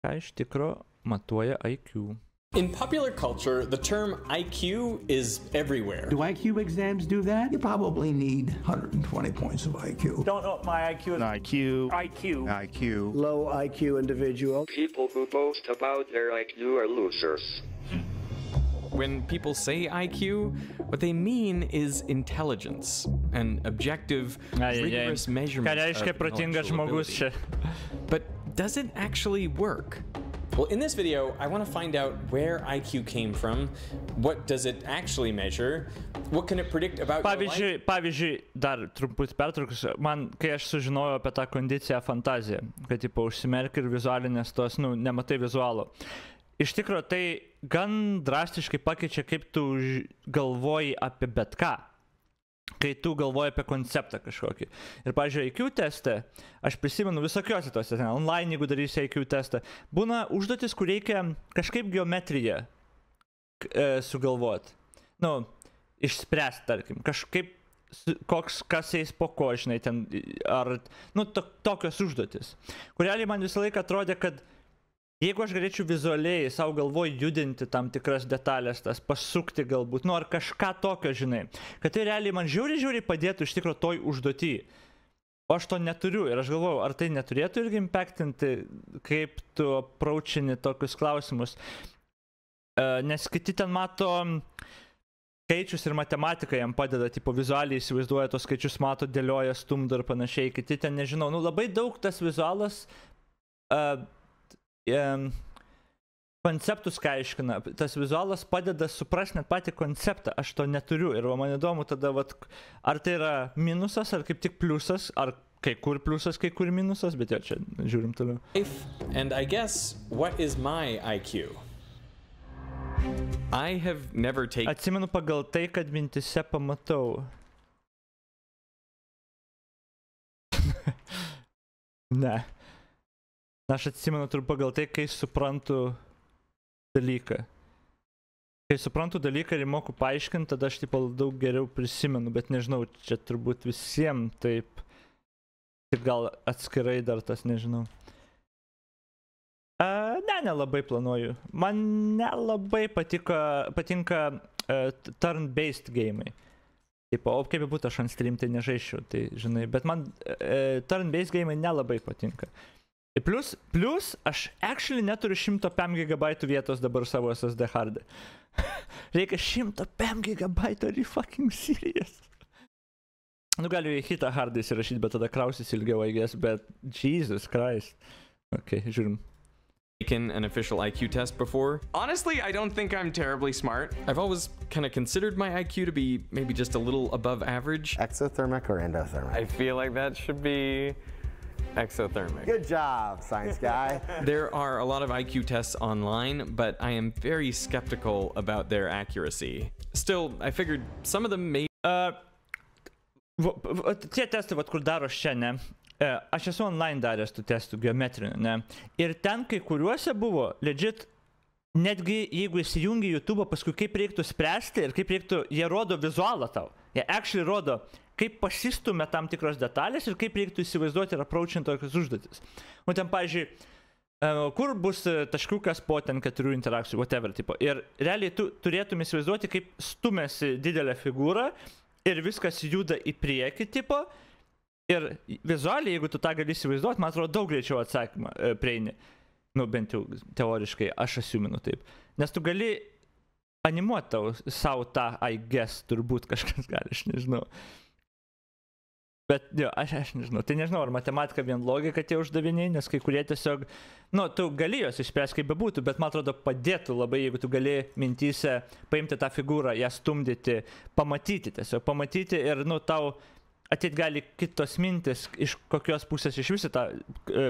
ką iš tikro matuoja IQ. In popular culture, the term IQ is everywhere. Do IQ exams do that? You probably need 120 points of IQ. Don't know my IQ. IQ. IQ. IQ. Low IQ individual. People who boast about their IQ are losers. When people say IQ, what they mean is intelligence, an objective, rigorous measurement of intellectual ability. But does it actually work? Well, in this video, I want to find out where IQ came from, what does it actually measure, what can it predict about your life? Pavyzdžiui, dar truputį pertrauksiu, man, kai aš sužinojau apie tą kondiciją fantaziją, kad, tipo, užsimerki ir vizualinės tos, nu, nematai vizualo. Iš tikro, tai gan drastiškai pakeičia, kaip tu galvoji apie bet ką. Kai tu galvoji apie konceptą kažkokį. Ir, pavyzdžiui, IQ teste, aš prisimenu visokiuose tose, online, jeigu darysi IQ testą, būna užduotis, kur reikia kažkaip geometriją sugalvoti. Nu, išspręsti, tarkim, kažkaip, kas eis po ko, žinai, ten, ar, nu, tokios užduotis. Kurialiai man visą laiką atrodė, kad jeigu aš galėčiau vizualiai savo galvoj judinti tam tikras detalės, tas pasukti galbūt, nu ar kažką tokio, žinai, kad tai realiai man žiauriai padėtų iš tikro toj užduotį. O aš to neturiu ir aš galvoju, ar tai neturėtų irgi impactinti, kaip tu approachini tokius klausimus. Nes kiti ten mato skaičius ir matematika jam padeda, tipo vizualiai įsivaizduoja tos skaičius, mato, dėlioja, stumdo ir panašiai, kiti ten nežinau. Nu labai daug tas vizualas konceptus ką aiškina, tas vizualas padeda suprasti net patį konceptą, aš to neturiu ir man įdomu tada, vat, ar tai yra minusas, ar kaip tik pliusas, ar kai kur pliusas, kai kur minusas, bet jo čia žiūrim toliau. And I guess, what is my IQ? I have never taken... Atsimenu pagal tai, kad mintise pamatau. Ne. Aš atsimenu turbūt pagal tai, kai suprantu dalyką. Kai suprantu dalyką ir moku paaiškinti, tada aš tipo daug geriau prisimenu, bet nežinau, čia turbūt visiems taip. Tik gal atskirai dar tas, nežinau. Nelabai planuoju. Man nelabai patinka turn-based gamai. Tipo, o kaip būtų aš ant stream, tai nežaisčiau, tai žinai, bet man turn-based gamai nelabai patinka. Plus, aš actually neturiu 105 GB vietos dabar savo SSD hard'e. Reikia 105 GB, are you fucking serious? Nu, galiu į hitą hard'ą įsirašyti, bet tada krausis ilgiau, I guess, bet Jesus Christ. Okay, žiūrim. Taken an official IQ test before. Honestly, I don't think I'm terribly smart. I've always kind of considered my IQ to be maybe just a little above average. Exothermic or endothermic? I feel like that should be exothermic. Good job, science guy. There are a lot of IQ tests online, but I am very skeptical about their accuracy. Still, I figured some of them may... Tie testai, kur daro čia, ne? Aš esu online daręs tų testų geometrinių, ne? Ir ten kai kuriuose buvo, legit, netgi jeigu įsijungi YouTube, paskui kaip reiktų spręsti ir kaip reiktų, jie rodo vizualą tau. Jie actually rodo, kaip pasistumia tam tikros detalės ir kaip reiktų įsivaizduoti ir approachinti tokias užduotis. O ten, pavyzdžiui, kur bus taškiukas po ten 4 interakcijų, whatever, tipo. Ir realiai tu turėtum įsivaizduoti, kaip stumėsi didelę figūrą ir viskas juda į priekį, tipo. Ir vizualiai, jeigu tu tą gali įsivaizduoti, man atrodo, daug greičiau atsakymą prieini. Nu, bent jau teoriškai, aš asiuminu taip. Nes tu gali animuoti tau savo tą, I guess, turbūt kažkas gali, aš nežinau. Bet, jo, aš nežinau. Tai nežinau, ar matematika vien logika tie uždaviniai, nes kai kurie tiesiog, nu, tu gali jos išspręsti kaip bebūtų, bet man atrodo padėtų labai, jeigu tu gali mintyse paimti tą figūrą, ją stumdyti, pamatyti tiesiog, pamatyti ir, nu, tau ateit gali kitos mintis, iš kokios pusės iš visą tą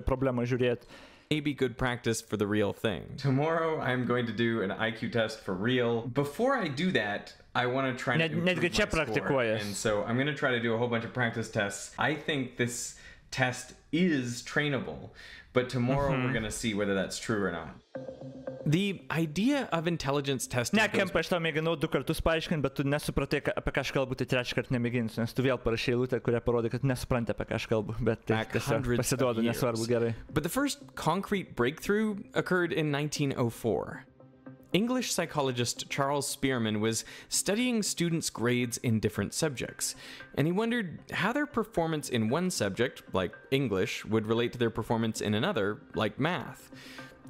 problemą žiūrėti. Maybe good practice for the real thing. Tomorrow I'm going to do an IQ test for real. Before I do that, I want to try to improve my score. And so I'm going to try to do a whole bunch of practice tests. I think this test is trainable, but tomorrow we're going to see whether that's true or not. The idea of intelligence testing... Ne, Kempa, aš tau mėginau 2 kartus paaiškinti, bet tu nesupratai, apie ką aš kalbu, tai 3 kartą nemėginsiu, nes tu vėl parašai eilutę, kurią parodai, kad nesupranti, apie ką aš kalbu, bet tai tiesiog pasiduodu, nesvarbu, gerai. But the first concrete breakthrough occurred in 1904. English psychologist Charles Spearman was studying students' grades in different subjects, and he wondered how their performance in one subject, like English, would relate to their performance in another, like math.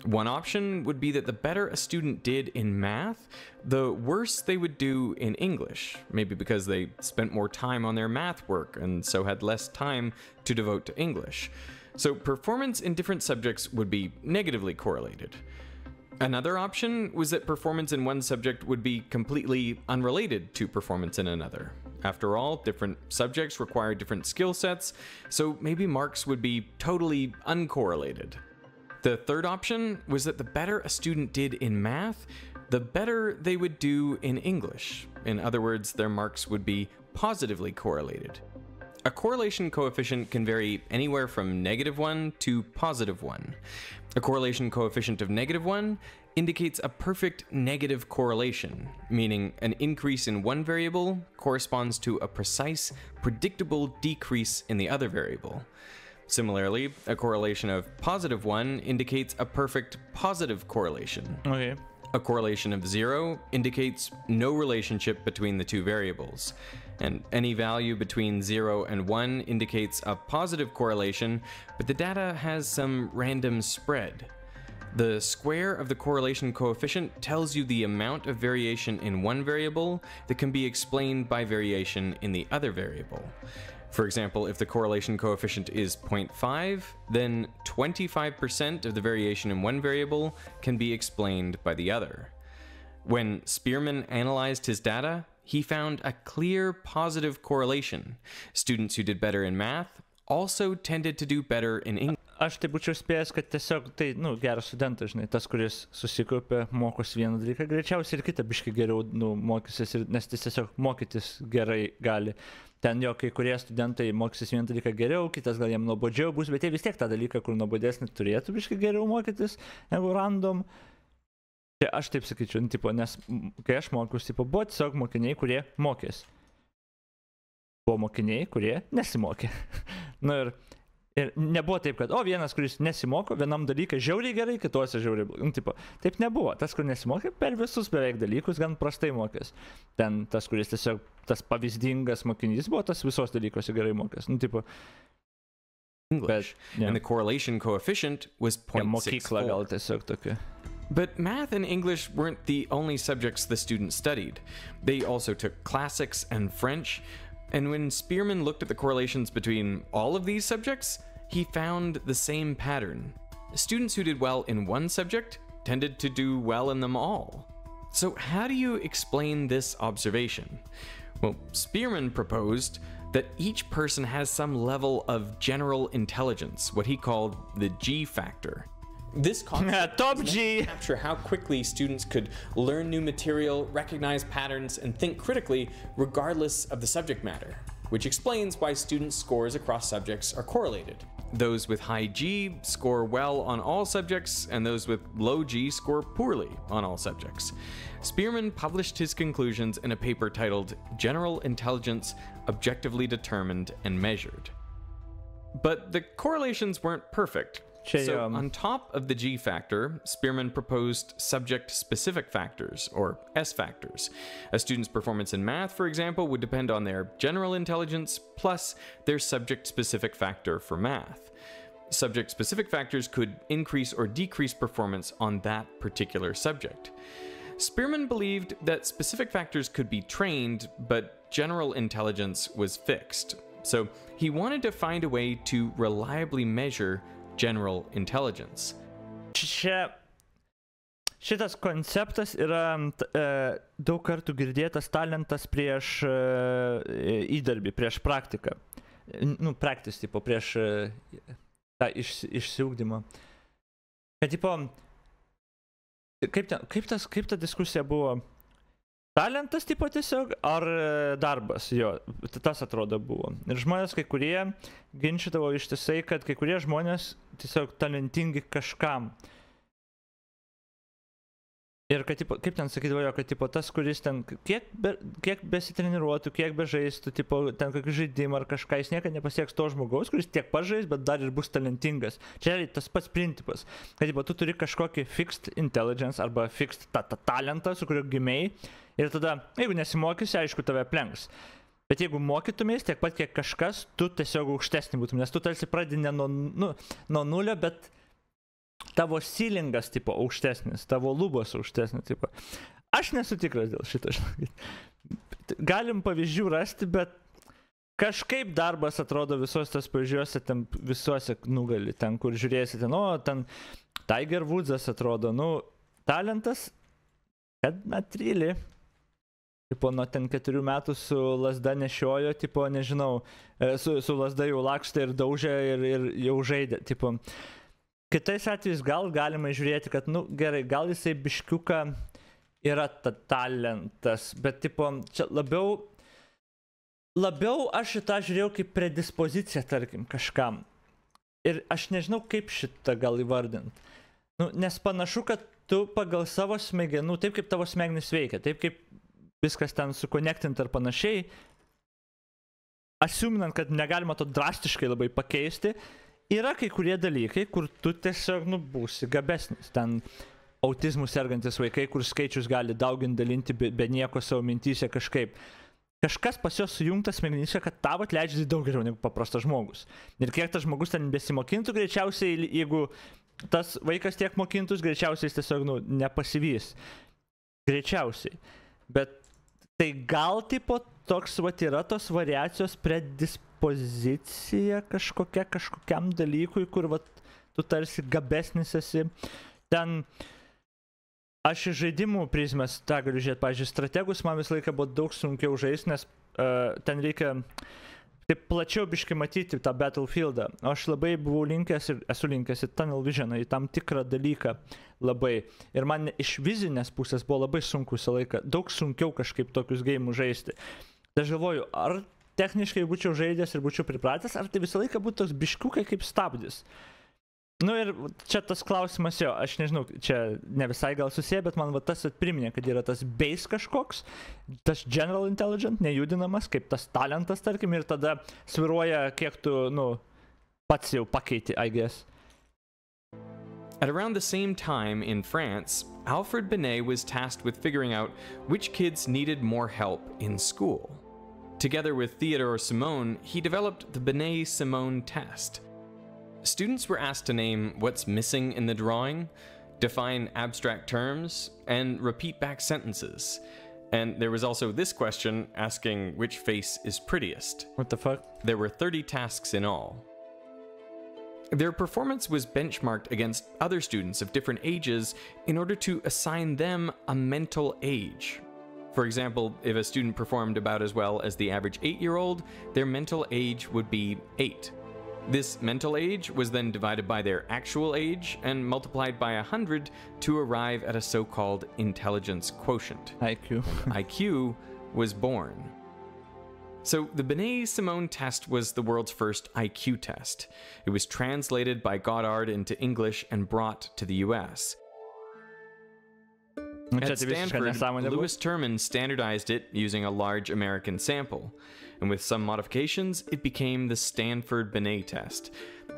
One option would be that the better a student did in math, the worse they would do in English, maybe because they spent more time on their math work and so had less time to devote to English. So performance in different subjects would be negatively correlated. Another option was that performance in one subject would be completely unrelated to performance in another. After all, different subjects require different skill sets, so maybe marks would be totally uncorrelated. The third option was that the better a student did in math, the better they would do in English. In other words, their marks would be positively correlated. A correlation coefficient can vary anywhere from -1 to +1. A correlation coefficient of -1 indicates a perfect negative correlation, meaning an increase in one variable corresponds to a precise, predictable decrease in the other variable. Similarly, a correlation of +1 indicates a perfect positive correlation. Okay. A correlation of 0 indicates no relationship between the two variables. And any value between 0 and 1 indicates a positive correlation, but the data has some random spread. The square of the correlation coefficient tells you the amount of variation in one variable that can be explained by variation in the other variable. For example, if the correlation coefficient is 0.5, then 25% of the variation in one variable can be explained by the other. When Spearman analyzed his data, he found a clear positive correlation. Students who did better in math also tended to do better in English. Aš tai būčiau spėjęs, kad tiesiog tai, geras studentas, žinai, tas, kuris susikaupia, mokosi vieną dalyką, greičiausiai ir kitą biškį geriau, mokysis, nes tiesiog mokytis gerai gali. Ten jo, kai kurie studentai mokysis vieną dalyką geriau, kitas gal jam nuobodžiau bus, bet jie vis tiek tą dalyką, kur nuobodesnį turėtų biškį geriau mokytis, negu random. Tai aš taip sakyčiau, tipo, nes kai aš mokiausi, tipo, buvo tiesiog mokiniai, kurie mokės. Buvo mokiniai, kurie nesimokė. Ir nebuvo taip, kad, vienas, kuris nesimoko, vienam dalykai žiauriai gerai, kituose žiauriai blogai. Tipo, taip nebuvo. Tas, kur nesimokė, per visus beveik dalykus gan prastai mokės. Ten tas, kuris tiesiog tas pavyzdingas mokinys buvo, tas visos dalykuose gerai mokės. Tipo, English, and the correlation coefficient was 0.64. Mokykla gal tiesiog tokia. But math and English weren't the only subjects the students studied. They also took classics and French. And when Spearman looked at the correlations between all of these subjects, he found the same pattern. Students who did well in one subject tended to do well in them all. So how do you explain this observation? Well, Spearman proposed that each person has some level of general intelligence, what he called the G factor. This concept Top G capture how quickly students could learn new material, recognize patterns, and think critically regardless of the subject matter, which explains why students' scores across subjects are correlated. Those with high G score well on all subjects, and those with low G score poorly on all subjects. Spearman published his conclusions in a paper titled General Intelligence Objectively Determined and Measured. But the correlations weren't perfect. So on top of the G factor, Spearman proposed subject-specific factors, or S factors. A student's performance in math, for example, would depend on their general intelligence plus their subject-specific factor for math. Subject-specific factors could increase or decrease performance on that particular subject. Spearman believed that specific factors could be trained, but general intelligence was fixed. So he wanted to find a way to reliably measure general intelligence. Šitas konceptas yra daug kartų girdėtas talentas prieš įdarbį, prieš praktiką. Praktis, tipo, prieš tą išsiugdymą. Bet, tipo, kaip ta diskusija buvo? Talentas, tipo, tiesiog, ar darbas, jo, tas atrodo buvo. Ir žmonės, kai kurie ginčydavo ištisai, kad kai kurie žmonės tiesiog talentingi kažkam. Ir kad, tipo, kaip ten sakydavo, kad tipo, tas, kuris ten kiek besitreniruotų, kiek bežaistų, tipo, ten kokį žaidimą ar kažką, jis niekada nepasieks to žmogaus, kuris tiek pažais, bet dar ir bus talentingas. Čia yra tas pats principas, kad tipo, tu turi kažkokį fixed intelligence arba fixed talentą, su kuriuo gimėjai, ir tada, jeigu nesimokysi, aišku, tave aplenks. Bet jeigu mokytumės tiek pat, kiek kažkas, tu tiesiog aukštesnį būtum, nes tu tarsi pradedi ne nuo nulio, bet tavo ceilingas, tipo, aukštesnis, tavo lubos aukštesnis, tipo. Aš nesu tikras dėl šito, žinokit. Galim pavyzdžių rasti, bet kažkaip darbas atrodo visos tas pavyzdžiuose, ten visuose nugali, ten, kur žiūrėsite, ten Tiger Woodsas atrodo, talentas, kad trylį. Tipo, nuo ten 4 metų su lasda nešiojo, tipo, nežinau, su lasda jau lakštė ir daužė ir jau žaidė, tipo. Kitais atvejais gal galima žiūrėti, kad, gerai, gal jisai biškiuką yra talentas, bet, tipo, čia labiau aš šitą žiūrėjau kaip predispoziciją, tarkim, kažkam. Ir aš nežinau, kaip šitą gal įvardint. Nes panašu, kad tu pagal savo smegenų, taip kaip tavo smegenys veikia, taip kaip viskas ten sukonektinti ar panašiai, asiuminant, kad negalima to drastiškai labai pakeisti, yra kai kurie dalykai, kur tu tiesiog, būsi gabesnis. Ten autizmų sergantis vaikai, kur skaičius gali dauginti, dalinti be nieko savo mintyse kažkaip. Kažkas pas jos sujungtas smegenyse, kad tavo atleidžiasi daug geriau negu paprastas žmogus. Ir kiek tas žmogus ten besimokintų, greičiausiai, jeigu tas vaikas tiek mokintus, greičiausiai jis tiesiog, nepasivys. Greičiausiai. Bet tai gal, tipo, toks, yra tos variacijos predispozicija kažkokiam dalykui, kur, tu tarsi gabesnis esi. Ten, aš iš žaidimų prizmės, tą galiu žiūrėti, pavyzdžiui, strategus man visą laiką buvo daug sunkiau žaisti, nes ten reikia taip plačiau biškai matyti tą battlefieldą. Aš labai buvau linkęs ir esu linkęs į tunnel visioną, į tam tikrą dalyką labai. Ir man iš vizinės pusės buvo labai sunku visą laiką, daug sunkiau kažkaip tokius geimus žaisti. Tai aš galvoju, ar techniškai būčiau žaidęs ir būčiau pripratęs, ar tai visą laiką būtų toks biškiukai kaip stabdis. Ir čia tas klausimas jo, aš nežinau, čia ne visai gal susiję, bet man tas atpriminė, kad yra tas base kažkoks, tas general intelligent, nejudinamas, kaip tas talentas, tarkim, ir tada sviruoja, kiek tu, pats jau pakeiti, I guess. At around the same time in France, Alfred Binet was tasked with figuring out which kids needed more help in school. Together with Theodore Simone, he developed the Binet Simone test. Students were asked to name what's missing in the drawing, define abstract terms, and repeat back sentences. And there was also this question asking which face is prettiest. What the fuck? There were 30 tasks in all. Their performance was benchmarked against other students of different ages in order to assign them a mental age. For example, if a student performed about as well as the average 8-year-old, their mental age would be 8. This mental age was then divided by their actual age and multiplied by 100 to arrive at a so-called intelligence quotient. IQ. IQ was born. So the Binet Simone test was the world's first IQ test. It was translated by Goddard into English and brought to the US. At Stanford, Lewis Terman standardized it using a large American sample, and with some modifications, it became the Stanford Binet test.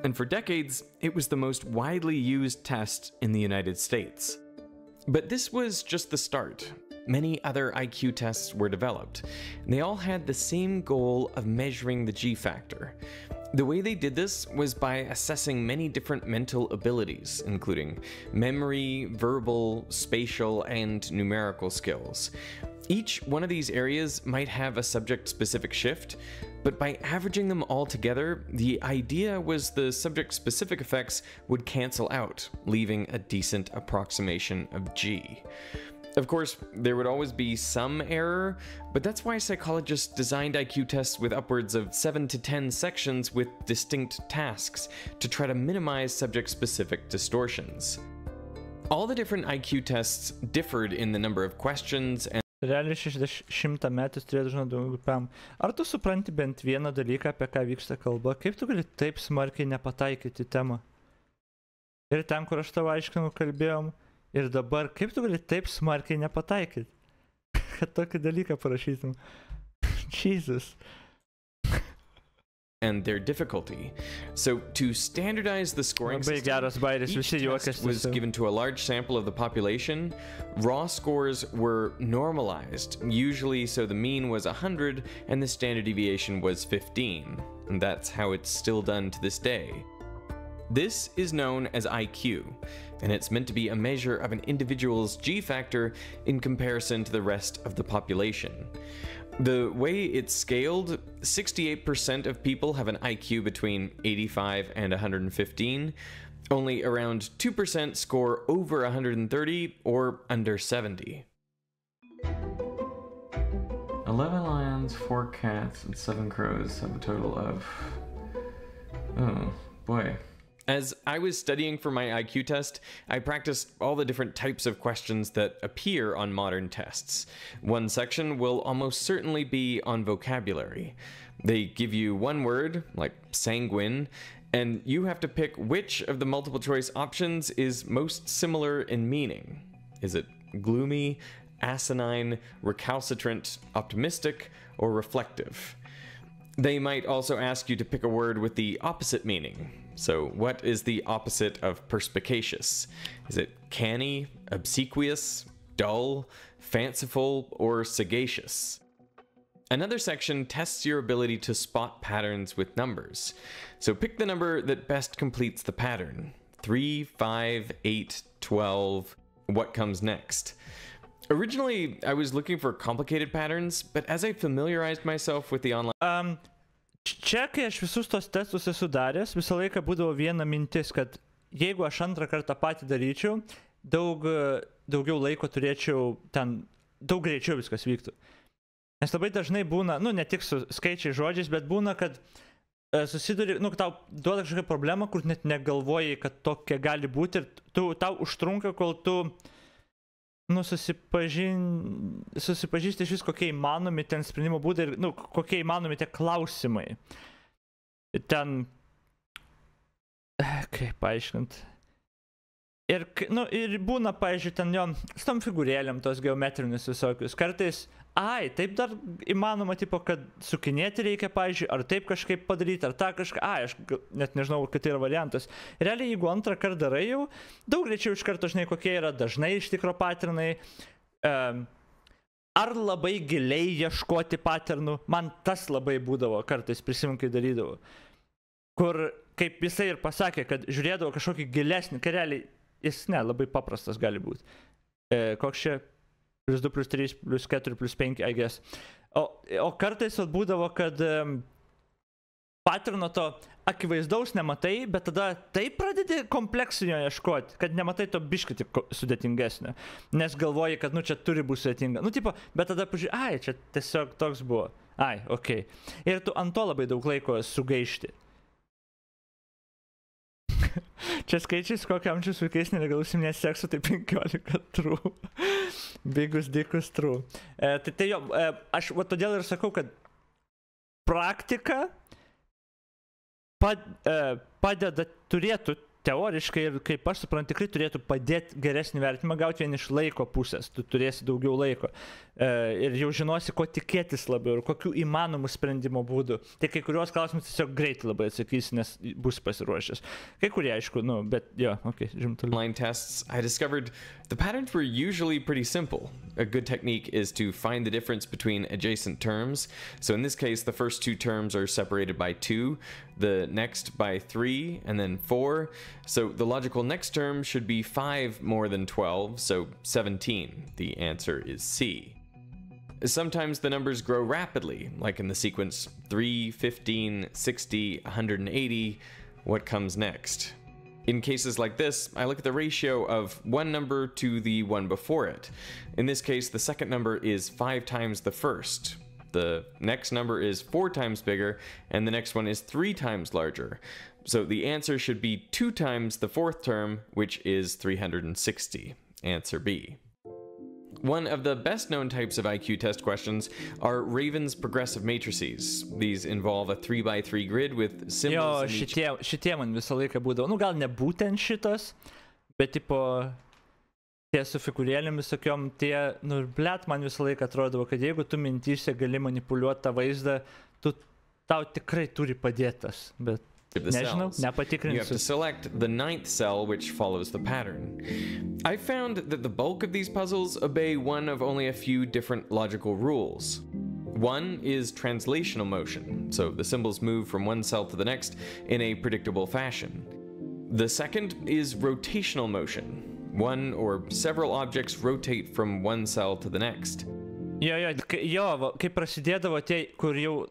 And for decades, it was the most widely used test in the United States. But this was just the start. Many other IQ tests were developed, and they all had the same goal of measuring the G factor. The way they did this was by assessing many different mental abilities, including memory, verbal, spatial, and numerical skills. Each one of these areas might have a subject-specific shift, but by averaging them all together, the idea was the subject-specific effects would cancel out, leaving a decent approximation of G. Of course, there would always be some error, but that's why psychologists designed IQ tests with upwards of 7 to 10 sections with distinct tasks to try to minimize subject-specific distortions. All the different IQ tests differed in the number of questions and Realiai 100 metų turėtų žinoti daugiau pam. Ar tu supranti bent vieną dalyką, apie ką vyksta kalba? Kaip tu gali taip smarkiai nepataikyti temą? Ir ten, kur aš tavo aiškinu, kalbėjom, Ir dabar, kaip tu gali taip smarkiai nepataikyti, kad tokį dalyką parašytum? Jesus. And their difficulty. So to standardize the scoring system, each test was given to a large sample of the population. Raw scores were normalized, usually so the mean was 100 and the standard deviation was 15. And that's how it's still done to this day. This is known as IQ, and it's meant to be a measure of an individual's G factor in comparison to the rest of the population. The way it's scaled, 68% of people have an IQ between 85 and 115. Only around 2% score over 130 or under 70. 11 lions, 4 cats, and 7 crows have a total of... Oh, boy. As I was studying for my IQ test, I practiced all the different types of questions that appear on modern tests. One section will almost certainly be on vocabulary. They give you one word, like sanguine, and you have to pick which of the multiple choice options is most similar in meaning. Is it gloomy, asinine, recalcitrant, optimistic, or reflective? They might also ask you to pick a word with the opposite meaning. So what is the opposite of perspicacious? Is it canny, obsequious, dull, fanciful, or sagacious? Another section tests your ability to spot patterns with numbers. So pick the number that best completes the pattern. 3, 5, 8, 12. What comes next? Originally, I was looking for complicated patterns, but as I familiarized myself with the online... Čia, kai aš visus tos testus esu daręs, visą laiką būdavo viena mintis, kad jeigu aš antrą kartą patį daryčiau, daugiau laiko turėčiau ten, daug greičiau viskas vyktų. Nes labai dažnai būna, nu, ne tik su skaičiai žodžiais, bet būna, kad susiduri, nu, tau duoda kažkokią problemą, kur net negalvojai, kad tokia gali būti ir tau užtrunka, kol tu nu, susipažįsti iš vis, kokie įmanomi ten sprendimo būdai ir, nu, kokie įmanomi tie klausimai. Ten, kaip paaiškint. Ir, nu, ir būna, pavyzdžiui, ten jo, su tom figūrėlėm tos geometrinius visokius. Kartais, taip dar įmanoma, tipo, kad sukinėti reikia, pavyzdžiui, ar taip kažkaip padaryti, ar tą kažką, aš net nežinau, kad tai yra variantas. Realiai, jeigu antrą kartą darai jau, daug greičiau iš karto žinai, kokie yra dažnai iš tikro paternai, ar labai giliai ieškoti paternų, man tas labai būdavo kartais, prisimenu, kai darydavau. Kur, kaip jisai ir pasakė, kad žiūrėdavo kažkokį gilesnį, kai realiai jis, ne, labai paprastas gali būti. Koks čia? +2, +3, +4, +5, I guess. O kartais būdavo, kad paterno to akivaizdaus nematai, bet tada taip pradedi kompleksinio ieškoti, kad nematai to biškį tik sudėtingesnio. Nes galvoji, kad, nu, čia turi būti sudėtinga. Nu, tipo, bet tada pažiūrėjai, čia tiesiog toks buvo. Okei. Ir tu ant to labai daug laiko sugaišti. Čia skaičiais, kokio amžiaus vaikais nelegalus iminės seksu, tai 15 true. Bigus, dikus true. Tai jo, aš todėl ir sakau, kad praktika padeda, turėtų teoriškai ir kaip aš suprantu, tikrai turėtų padėti geresnį vertimą gauti vien iš laiko pusės. Tu turėsi daugiau laiko. Ir jau žinosi, ko tikėtis labiau ir kokių įmanomų sprendimo būdų. Tai kai kuriuos klausimus tiesiog greitai labai atsakysi, nes bus pasiruošęs. Kai kurie, aišku, nu, bet jo, okei, žimtoliu. Online tests, I discovered the patterns were usually pretty simple. A good technique is to find the difference between adjacent terms. So in this case, the first two terms are separated by 2, the next by 3, and then 4. So the logical next term should be 5 more than 12, so 17. The answer is C. Sometimes the numbers grow rapidly, like in the sequence 3, 15, 60, 180. What comes next? In cases like this, I look at the ratio of one number to the one before it. In this case, the second number is 5 times the first. The next number is 4 times bigger, and the next one is 3 times larger. So the answer should be 2 times the fourth term, which is 360. Answer B. One of the best-known types of IQ test questions are Raven's progressive matrices. These involve a 3x3 grid with symbols in each... Šitie man visą laiką būdavo. Nu, gal ne būtent šitas, bet tipo... tie su figūrėlėm visokiom, tie, nu, blet, man visą laiką atrodo, kad jeigu tu mintyse gali manipuliuoti tą vaizdą, tau tikrai turi padėtas, bet nežinau, nepatikrinsiu. You have to select the 9th cell which follows the pattern. I found that the bulk of these puzzles obey one of only a few different logical rules. One is translational motion, so the symbols move from one cell to the next in a predictable fashion. The second is rotational motion. One or several objects rotate from one cell to the next. Jo, kai prasidėdavo tie, kur jau,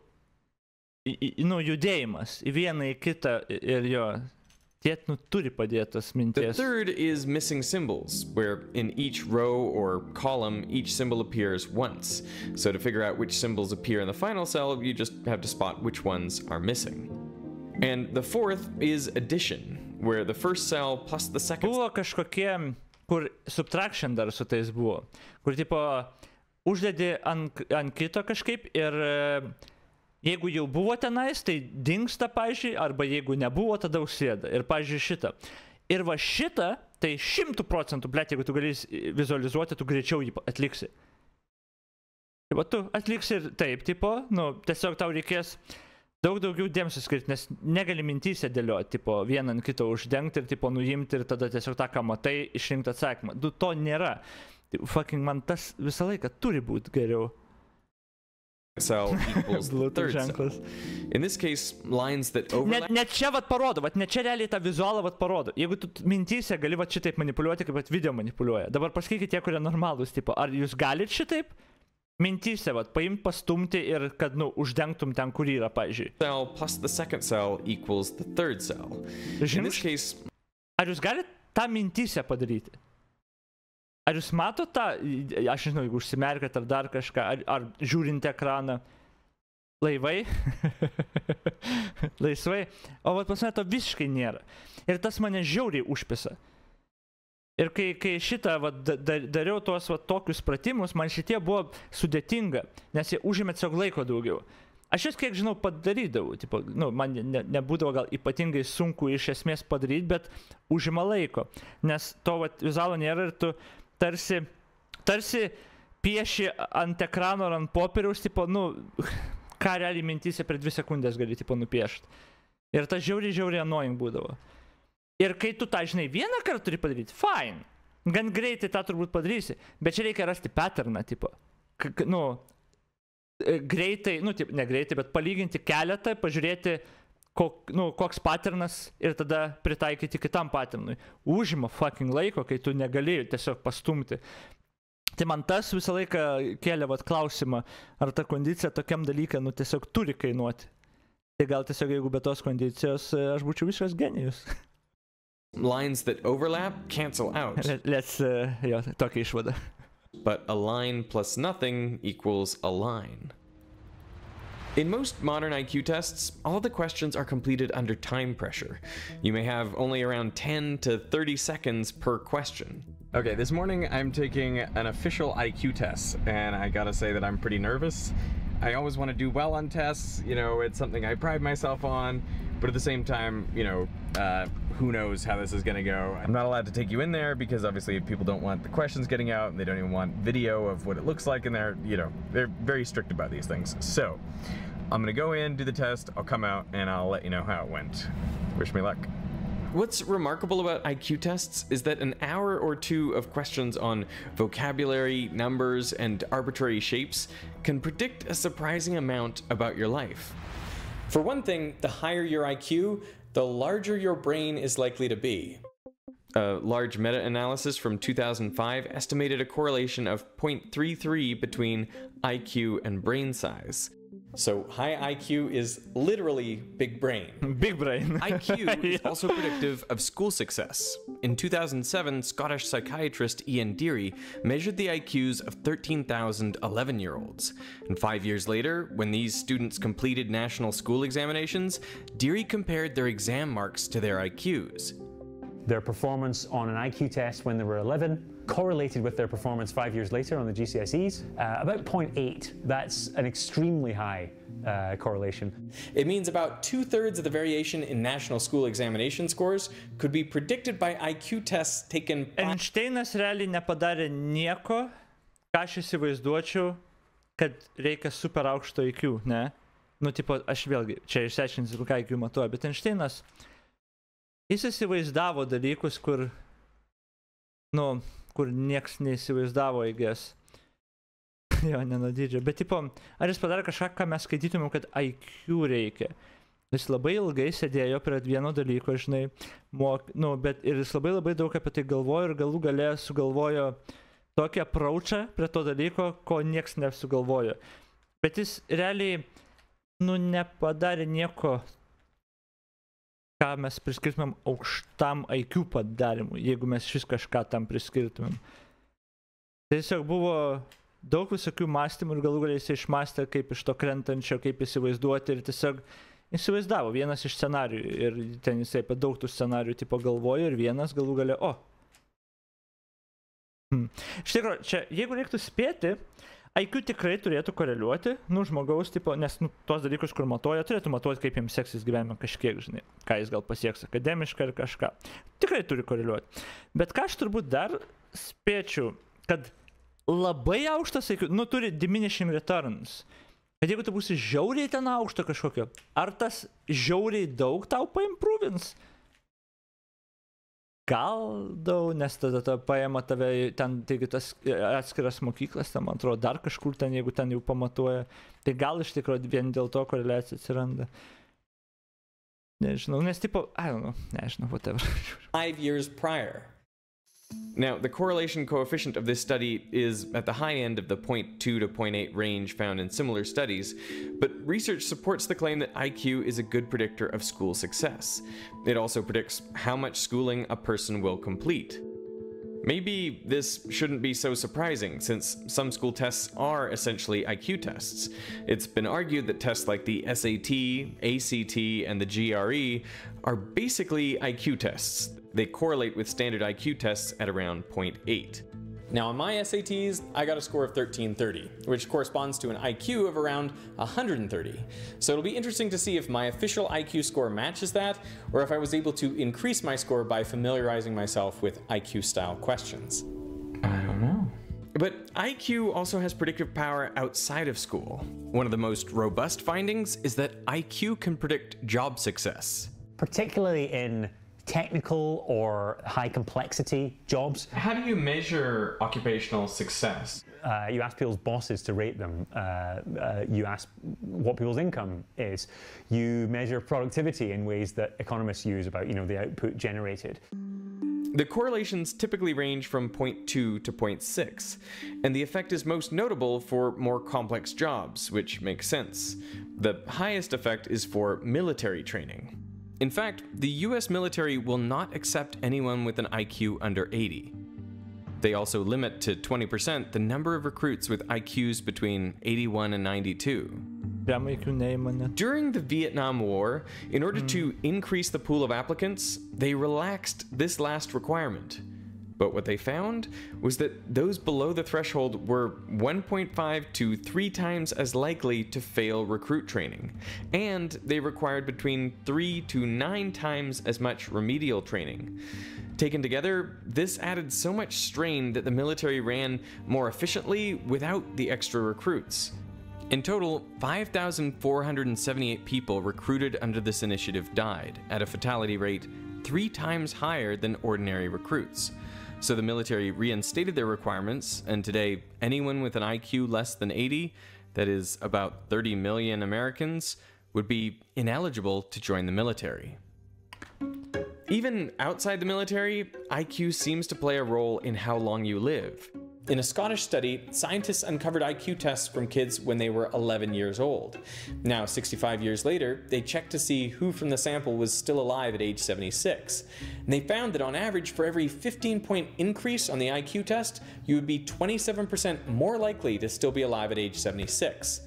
nu, judėjimas į vieną, į kitą ir jo, tie, nu, turi padėtas minties. The third is missing symbols, where in each row or column, each symbol appears once. So to figure out which symbols appear in the final cell, you just have to spot which ones are missing. And the fourth is addition, where the first cell plus the second... Buvo kažkokie, kur subtraction dar su tais buvo, kur tipo uždedi ant kito kažkaip ir jeigu jau buvo tenais, tai dingsta, pavyzdžiui, arba jeigu nebuvo, tada užsėda. Ir, pavyzdžiui, šitą. Ir va šitą, tai 100%, blet, jeigu tu galėsi vizualizuoti, tu greičiau jį atliksi. Tai va tu atliksi ir taip, tipo, nu, tiesiog tau reikės daug daugiau dėmesio skirti, nes negali mintyse dėlioti, tipo, vieną ant kito uždengti ir, tipo, nuimti ir tada tiesiog tą, ką matai, išrinkti atsakymą. To nėra. Fucking man tas visą laiką turi būti geriau. Cell equals the third cell. In this case, lines that overlap... Net čia vat parodo, vat net čia realiai tą vizualą vat parodo. Jeigu tu mintyse gali vat šitaip manipuliuoti, kaip vat video manipuliuoja. Dabar pasakykite tie, kurie normalūs, tipo, ar jūs galit šitaip? Mintyse, vat, paimt, pastumti ir kad, nu, uždengtum ten, kur yra, pavyzdžiui. Cell plus the second cell equals the third cell. In this case... Ar jūs galit tą mintyse padaryti? Ar jūs matot tą, aš nežinau, jeigu užsimerkat ar dar kažką, ar žiūrint ekraną, laivai, laisvai, o vat pas mane to visiškai nėra. Ir tas mane žiauriai užpisa. Ir kai šitą dariau tuos tokius pratimus, man šitie buvo sudėtinga, nes jie užėmė tiesiog laiko daugiau. Aš jas, kiek žinau, padarydavau, tipo, nu, man nebūdavo gal ypatingai sunku iš esmės padaryti, bet užima laiko, nes to vizualo nėra ir tu tarsi pieši ant ekrano ar ant popieriaus, tipo, nu, ką realiai mintyse per 2 sekundės gali, tipo, nupiešti. Ir tas žiauriai annoying būdavo. Ir kai tu tą, žinai, vieną kartą turi padaryti, fine, gan greitai tą turbūt padarysi, bet čia reikia rasti patterną, tipo, nu, greitai, nu, ne greitai, bet palyginti keletą, pažiūrėti, koks patternas ir tada pritaikyti kitam patternui. Užima fucking laiko, kai tu negali tiesiog pastumti. Tai man tas visą laiką kėlė klausimą, ar ta kondicija tokiam dalykui, nu, tiesiog turi kainuoti. Tai gal tiesiog, jeigu be tos kondicijos, aš būčiau visiškas genijus. Lines that overlap cancel out. Let's, jo, tokia išvada. But a line plus nothing equals a line. In most modern IQ tests, all the questions are completed under time pressure. You may have only around 10 to 30 seconds per question. Okay, this morning I'm taking an official IQ test, and I gotta say that I'm pretty nervous. I always want to do well on tests, you know, it's something I pride myself on, but at the same time, you know, who knows how this is gonna go. I'm not allowed to take you in there because obviously people don't want the questions getting out and they don't even want video of what it looks like in there, you know, they're very strict about these things. So, I'm gonna go in, do the test, I'll come out, and I'll let you know how it went. Wish me luck. What's remarkable about IQ tests is that an hour or two of questions on vocabulary, numbers, and arbitrary shapes can predict a surprising amount about your life. For one thing, the higher your IQ, the larger your brain is likely to be. A large meta-analysis from 2005 estimated a correlation of 0.33 between IQ and brain size. So high IQ is literally big brain. Big brain. IQ is also predictive of school success. In 2007, Scottish psychiatrist Ian Deary measured the IQs of 13,000 11-year-olds. And 5 years later, when these students completed national school examinations, Deary compared their exam marks to their IQs. Their performance on an IQ test when they were 11 correlated with their performance 5 years later on the GCSEs, about 0.8. That's an extremely high correlation. It means about 2/3 of the variation in national school examination scores could be predicted by IQ tests taken. Einšteinas realiai nepadarė nieko, ką aš įsivaizduočiau, kad reikia super aukšto IQ, ne? Nu, tipo, aš vėlgi, čia išsiaiškinsiu, ką IQ matuoja, bet Einšteinas, jis įsivaizdavo dalykus, kur, nu, kur nieks neįsivaizdavo, I guess. Jo, nenudydžio. Bet, tipo, ar jis padarė kažką, ką mes skaitytumėm, kad IQ reikia? Jis labai ilgai sėdėjo prie vieno dalyko, žinai, bet ir jis labai daug apie tai galvojo ir galų gale sugalvojo tokį approachą prie to dalyko, ko nieks nesugalvojo. Bet jis realiai, nu, nepadarė nieko, ką mes priskirtumėm aukštam IQ padarimui, jeigu mes šis kažką tam priskirtumėm. Tai tiesiog buvo daug visokių mąstymų ir galų galiai jis išmastė, kaip iš to krentančio, kaip įsivaizduoti ir tiesiog įsivaizdavo vienas iš scenarijų ir ten jisai apie daug tų scenarijų tipo galvojo ir vienas galų galiai, Iš tikrųjų, čia, jeigu reiktų spėti, IQ tikrai turėtų koreliuoti, nu, žmogaus, tipo, nes, nu, tos dalykus, kur matuoja, turėtų matuoti, kaip jiems seksis gyvenime kažkiek, žinai, ką jis gal pasieks akademiškai ar kažką. Tikrai turi koreliuoti. Bet ką aš turbūt dar spėčiau, kad labai aukštas IQ, nu, turi diminishing returns. Bet jeigu tu būsi žiauriai ten aukšto kažkokio, ar tas žiauriai daug tau paimprovins? Gal daug, nes tada paima tave ten, taigi tas atskiras mokyklas, ten, man atrodo, dar kažkur ten, jeigu ten jau pamatuoja, tai gal iš tikrųjų vien dėl to koreliacija atsiranda. Nežinau, nes tipo, I don't know, nežinau, whatever. 5 years prior. Now, the correlation coefficient of this study is at the high end of the 0.2 to 0.8 range found in similar studies, but research supports the claim that IQ is a good predictor of school success. It also predicts how much schooling a person will complete. Maybe this shouldn't be so surprising, since some school tests are essentially IQ tests. It's been argued that tests like the SAT, ACT, and the GRE are basically IQ tests. They correlate with standard IQ tests at around 0.8. Now on my SATs, I got a score of 1330, which corresponds to an IQ of around 130. So it'll be interesting to see if my official IQ score matches that, or if I was able to increase my score by familiarizing myself with IQ-style questions. I don't know. But IQ also has predictive power outside of school. One of the most robust findings is that IQ can predict job success. Particularly in technical or high complexity jobs. How do you measure occupational success? You ask people's bosses to rate them. You ask what people's income is. You measure productivity in ways that economists use about, the output generated. The correlations typically range from 0.2 to 0.6, and the effect is most notable for more complex jobs, which makes sense. The highest effect is for military training. In fact, the US military will not accept anyone with an IQ under 80. They also limit to 20% the number of recruits with IQs between 81 and 92. During the Vietnam War, in order to increase the pool of applicants, they relaxed this last requirement. But what they found was that those below the threshold were 1.5 to 3 times as likely to fail recruit training, and they required between 3 to 9 times as much remedial training. Taken together, this added so much strain that the military ran more efficiently without the extra recruits. In total, 5,478 people recruited under this initiative died, at a fatality rate 3 times higher than ordinary recruits. So the military reinstated their requirements, and today anyone with an IQ less than 80, that is about 30 million Americans, would be ineligible to join the military. Even outside the military, IQ seems to play a role in how long you live. In a Scottish study, scientists uncovered IQ tests from kids when they were 11 years old. Now, 65 years later, they checked to see who from the sample was still alive at age 76. And they found that on average, for every 15-point increase on the IQ test, you would be 27% more likely to still be alive at age 76.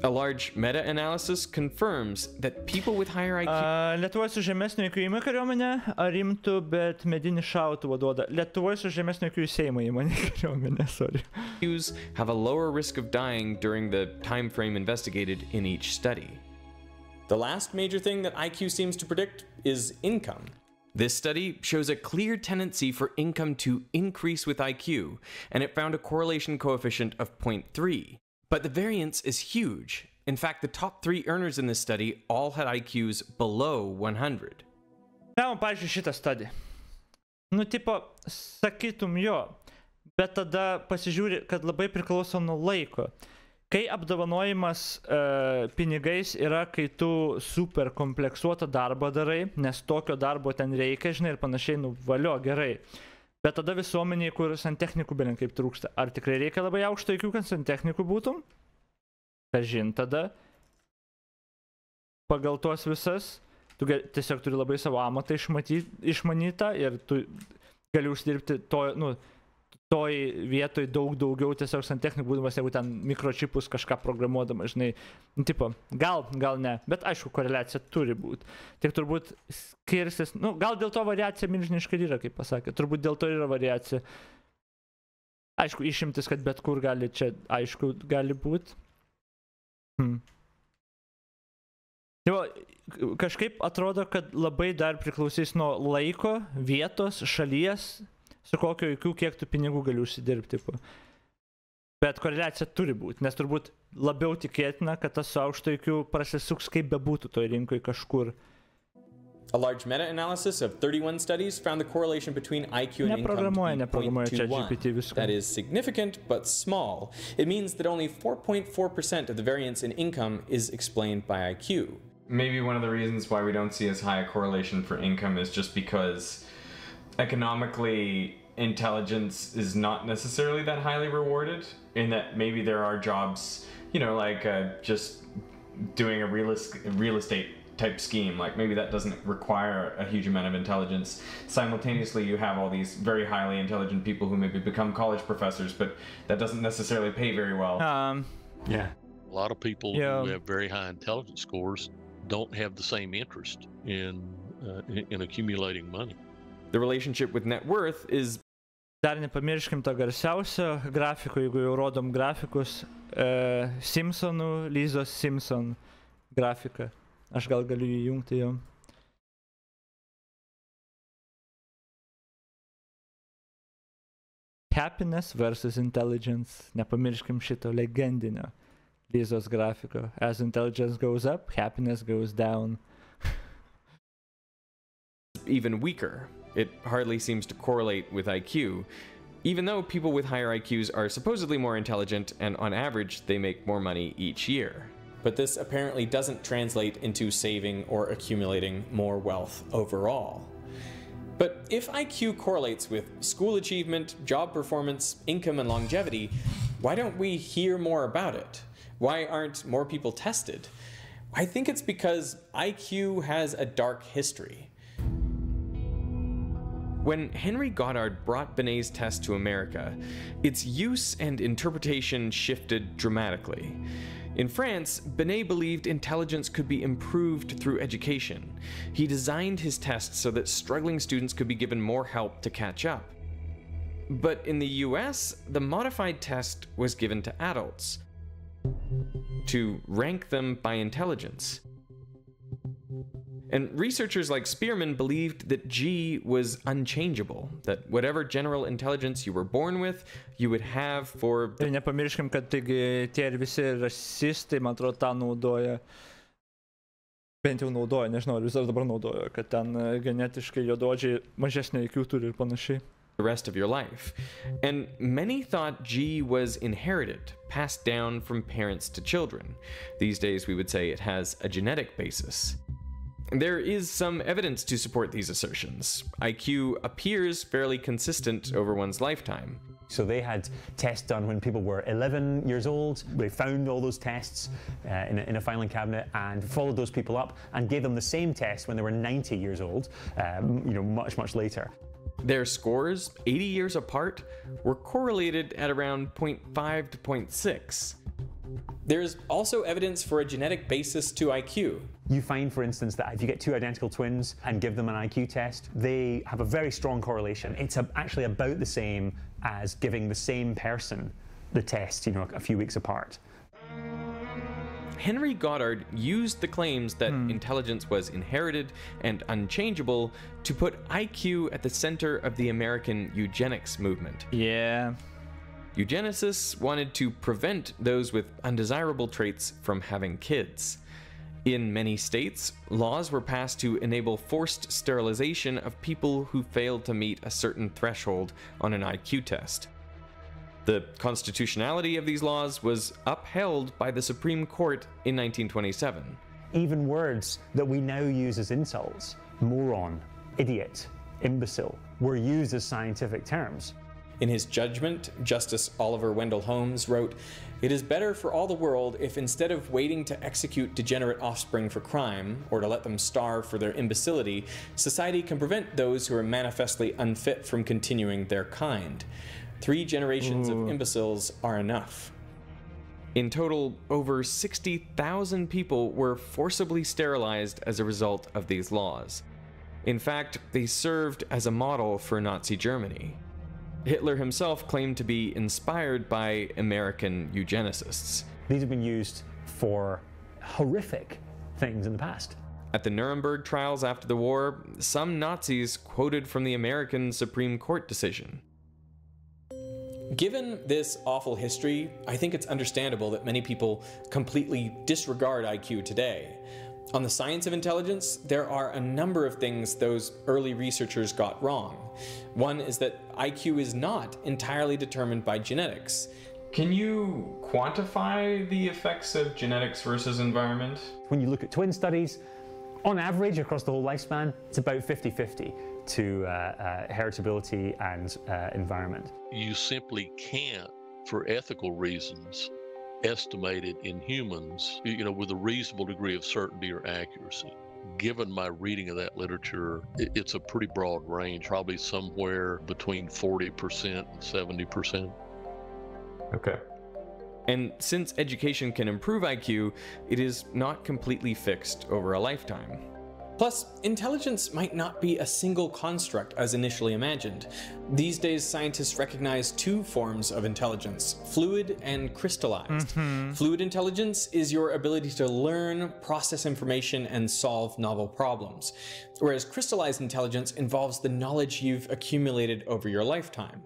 A large meta-analysis confirms that people with higher IQ... Lietuvoje su žemesnio IQ įmė kariuomenę, ar rimtų, bet medinį šautuvą duoda. Lietuvoje su žemesnio IQ Seimo įmonė kariuomenė, sorry. IQs have a lower risk of dying during the time frame investigated in each study. The last major thing that IQ seems to predict is income. This study shows a clear tendency for income to increase with IQ, and it found a correlation coefficient of 0.3. But the variance is huge. In fact, the top 3 earners in this study all had IQs below 100. Paimam, pavyzdžiui, šitą studiją. Nu, tipo, sakytum jo, bet tada pasižiūri, kad labai priklauso nuo laiko. Kai apdovanojimas pinigais yra, kai tu super kompleksuotą darbą darai, nes tokio darbo ten reikia, žinai, ir panašiai, nu, valio, gerai. Bet tada visuomeniai, kur santechnikų belenkai kaip trūksta. Ar tikrai reikia labai aukšto IQ, kad santechnikų būtum? Kažin tada. Pagal tuos visas, tu tiesiog turi labai savo amatą išmanytą ir tu gali uždirbti toj vietoj daug daugiau tiesiog santechnikų būdamas, jeigu ten mikročipus kažką programuodamas, žinai. Tipo, gal ne, bet aišku, koreliacija turi būti. Tik turbūt skirsis, nu, gal dėl to variacija milžiniškai yra, kaip pasakė. Turbūt dėl to yra variacija. Aišku, išimtis, kad bet kur gali čia, aišku, gali būti. Jo, kažkaip atrodo, kad labai dar priklausys nuo laiko, vietos, šalies, su kokio IQ, kiek tu pinigų gali užsidirbti. Bet koreliacija turi būti, nes turbūt labiau tikėtina, kad tas su aukšto IQ prasisuks kaip bebūtų toj rinkoje kažkur. A large meta-analysis of 31 studies found the correlation between IQ and income to be 0.21. That is significant, but small. It means that only 4.4% of the variance in income is explained by IQ. Maybe one of the reasons why we don't see as high a correlation for income is just because economically, intelligence is not necessarily that highly rewarded, in that maybe there are jobs, you know, like just doing a real estate type scheme, like maybe that doesn't require a huge amount of intelligence. Simultaneously, you have all these very highly intelligent people who maybe become college professors, but that doesn't necessarily pay very well. Yeah. A lot of people who have very high intelligence scores don't have the same interest in accumulating money. The relationship with net worth is... Dar nepamirškim to garsiausio grafiko, jeigu jau rodom grafikus, Simpsonų, Lizos Simpson grafika. Aš gal galiu įjungti jau. Happiness versus intelligence. Nepamirškim šito legendinio Lizos grafiko. As intelligence goes up, happiness goes down. Even weaker. It hardly seems to correlate with IQ, even though people with higher IQs are supposedly more intelligent and on average they make more money each year. But this apparently doesn't translate into saving or accumulating more wealth overall. But if IQ correlates with school achievement, job performance, income, and longevity, why don't we hear more about it? Why aren't more people tested? I think it's because IQ has a dark history. When Henry Goddard brought Binet's test to America, its use and interpretation shifted dramatically. In France, Binet believed intelligence could be improved through education. He designed his test so that struggling students could be given more help to catch up. But in the US, the modified test was given to adults to rank them by intelligence. And researchers like Spearman believed that G was unchangeable, that whatever general intelligence you were born with, you would have for... Ir nepamirškim, kad taigi tie ir visi rasistai, man atrodo, tą naudoja, bent jau naudoja, nežinau, ar visas dabar naudoja, kad ten genetiškai juodaodžiai mažesnį IQ turi ir panašiai. The rest of your life. And many thought G was inherited, passed down from parents to children. These days we would say it has a genetic basis. There is some evidence to support these assertions. IQ appears fairly consistent over one's lifetime. So they had tests done when people were 11 years old. They found all those tests in a filing cabinet and followed those people up and gave them the same test when they were 90 years old, much, much later. Their scores, 80 years apart, were correlated at around 0.5 to 0.6. There's also evidence for a genetic basis to IQ. You find, for instance, that if you get two identical twins and give them an IQ test, they have a very strong correlation. It's actually about the same as giving the same person the test, a few weeks apart. Henry Goddard used the claims that intelligence was inherited and unchangeable to put IQ at the center of the American eugenics movement. Yeah. Eugenicists wanted to prevent those with undesirable traits from having kids. In many states, laws were passed to enable forced sterilization of people who failed to meet a certain threshold on an IQ test. The constitutionality of these laws was upheld by the Supreme Court in 1927. Even words that we now use as insults, moron, idiot, imbecile, were used as scientific terms. In his judgment, Justice Oliver Wendell Holmes wrote, "It is better for all the world if instead of waiting to execute degenerate offspring for crime, or to let them starve for their imbecility, society can prevent those who are manifestly unfit from continuing their kind. 3 generations of imbeciles are enough." In total, over 60,000 people were forcibly sterilized as a result of these laws. In fact, they served as a model for Nazi Germany. Hitler himself claimed to be inspired by American eugenicists. These have been used for horrific things in the past. At the Nuremberg trials after the war, some Nazis quoted from the American Supreme Court decision. Given this awful history, I think it's understandable that many people completely disregard IQ today. On the science of intelligence, there are a number of things those early researchers got wrong. One is that IQ is not entirely determined by genetics. Can you quantify the effects of genetics versus environment? When you look at twin studies, on average across the whole lifespan, it's about 50-50 to heritability and environment. You simply can't, for ethical reasons, estimate it in humans, with a reasonable degree of certainty or accuracy. Given my reading of that literature, it's a pretty broad range, probably somewhere between 40% and 70%. Okay. And since education can improve IQ, it is not completely fixed over a lifetime. Plus, intelligence might not be a single construct as initially imagined. These days, scientists recognize 2 forms of intelligence, fluid and crystallized. Fluid intelligence is your ability to learn, process information, and solve novel problems, whereas crystallized intelligence involves the knowledge you've accumulated over your lifetime.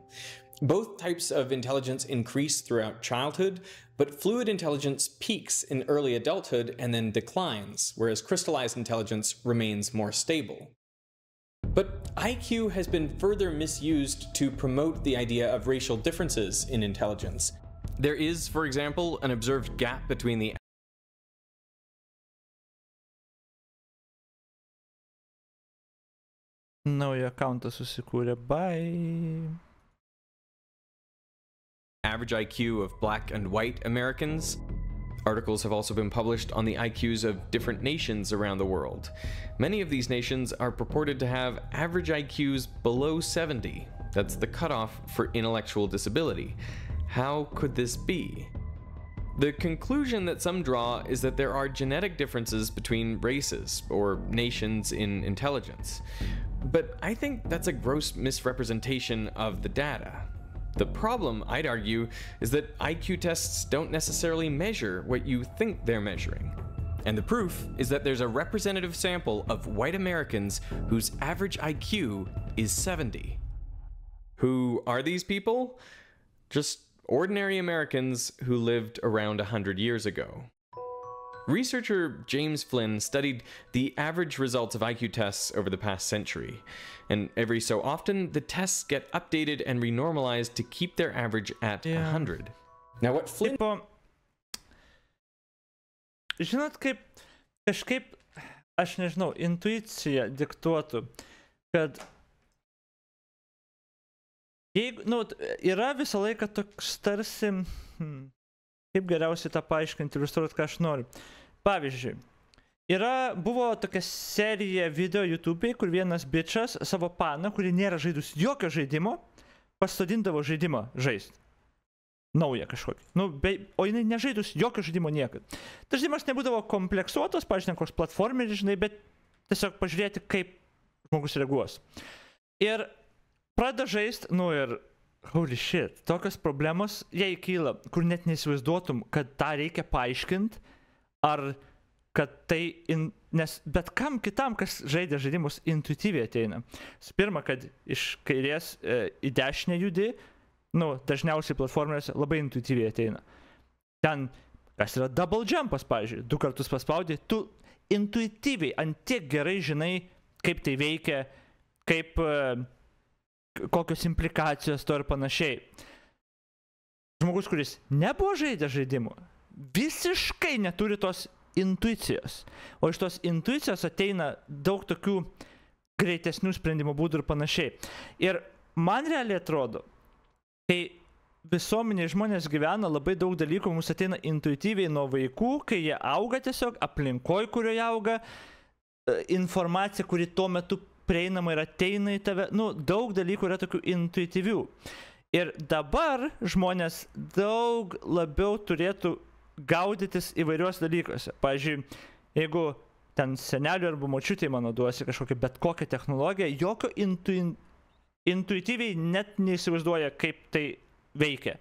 Both types of intelligence increase throughout childhood, but fluid intelligence peaks in early adulthood and then declines, whereas crystallized intelligence remains more stable. But IQ has been further misused to promote the idea of racial differences in intelligence. There is, for example, an observed gap between the Naują accountą susikūrė, bye. Average IQ of black and white Americans. Articles have also been published on the IQs of different nations around the world. Many of these nations are purported to have average IQs below 70. That's the cutoff for intellectual disability. How could this be? The conclusion that some draw is that there are genetic differences between races or nations in intelligence. But I think that's a gross misrepresentation of the data. The problem, I'd argue, is that IQ tests don't necessarily measure what you think they're measuring. And the proof is that there's a representative sample of white Americans whose average IQ is 70. Who are these people? Just ordinary Americans who lived around 100 years ago. Researcher James Flynn studied the average results of IQ tests over the past century, and every so often the tests get updated and renormalized to keep their average at 100. Now what Flynn... Žinot, kažkaip, aš nežinau, intuicija diktuotų, kad jeigu, yra visą laiką toks tarsi, kaip geriausiai tą paaiškinti, iliustruoti, ką aš noriu. Pavyzdžiui, buvo tokia serija video YouTube'ai, kur vienas bičas savo paną, kuri nėra žaidus jokio žaidimo, pasodindavo žaidimą žaisti. naują kažkokį. Nu, o jinai nežaidus jokio žaidimo niekad. Tas žaidimas nebūdavo kompleksuotas, pažiūrėjau, koks platformeris, žinai, bet tiesiog pažiūrėti, kaip žmogus reaguos. Ir pradeda žaisti, nu ir holy shit, tokios problemos jai kyla, kur net neįsivaizduotum, kad tą reikia paaiškinti, ar kad tai, nes bet kam kitam, kas žaidė žaidimus, intuityviai ateina. Pirma, kad iš kairės į dešinę judi, nu, dažniausiai platformose labai intuityviai ateina. Ten, kas yra double jumpas, pavyzdžiui, 2 kartus paspaudai, tu intuityviai, antiek gerai žinai, kaip tai veikia, kaip, kokios implikacijos to ir panašiai. Žmogus, kuris nebuvo žaidė žaidimų, visiškai neturi tos intuicijos. O iš tos intuicijos ateina daug tokių greitesnių sprendimo būdų ir panašiai. Ir man realiai atrodo, kai visuomenė žmonės gyvena, labai daug dalykų mums ateina intuityviai nuo vaikų, kai jie auga tiesiog, aplinkoj, kurioje auga, informacija, kuri tuo metu prieinama ir ateina į tave, nu, daug dalykų yra tokių intuityvių. Ir dabar žmonės daug labiau turėtų gaudytis įvairiuos dalykuose. Pavyzdžiui, jeigu ten senelių arba močiutė mano duosi kažkokią bet kokią technologiją, jokio intuityviai net neįsivaizduoja, kaip tai veikia.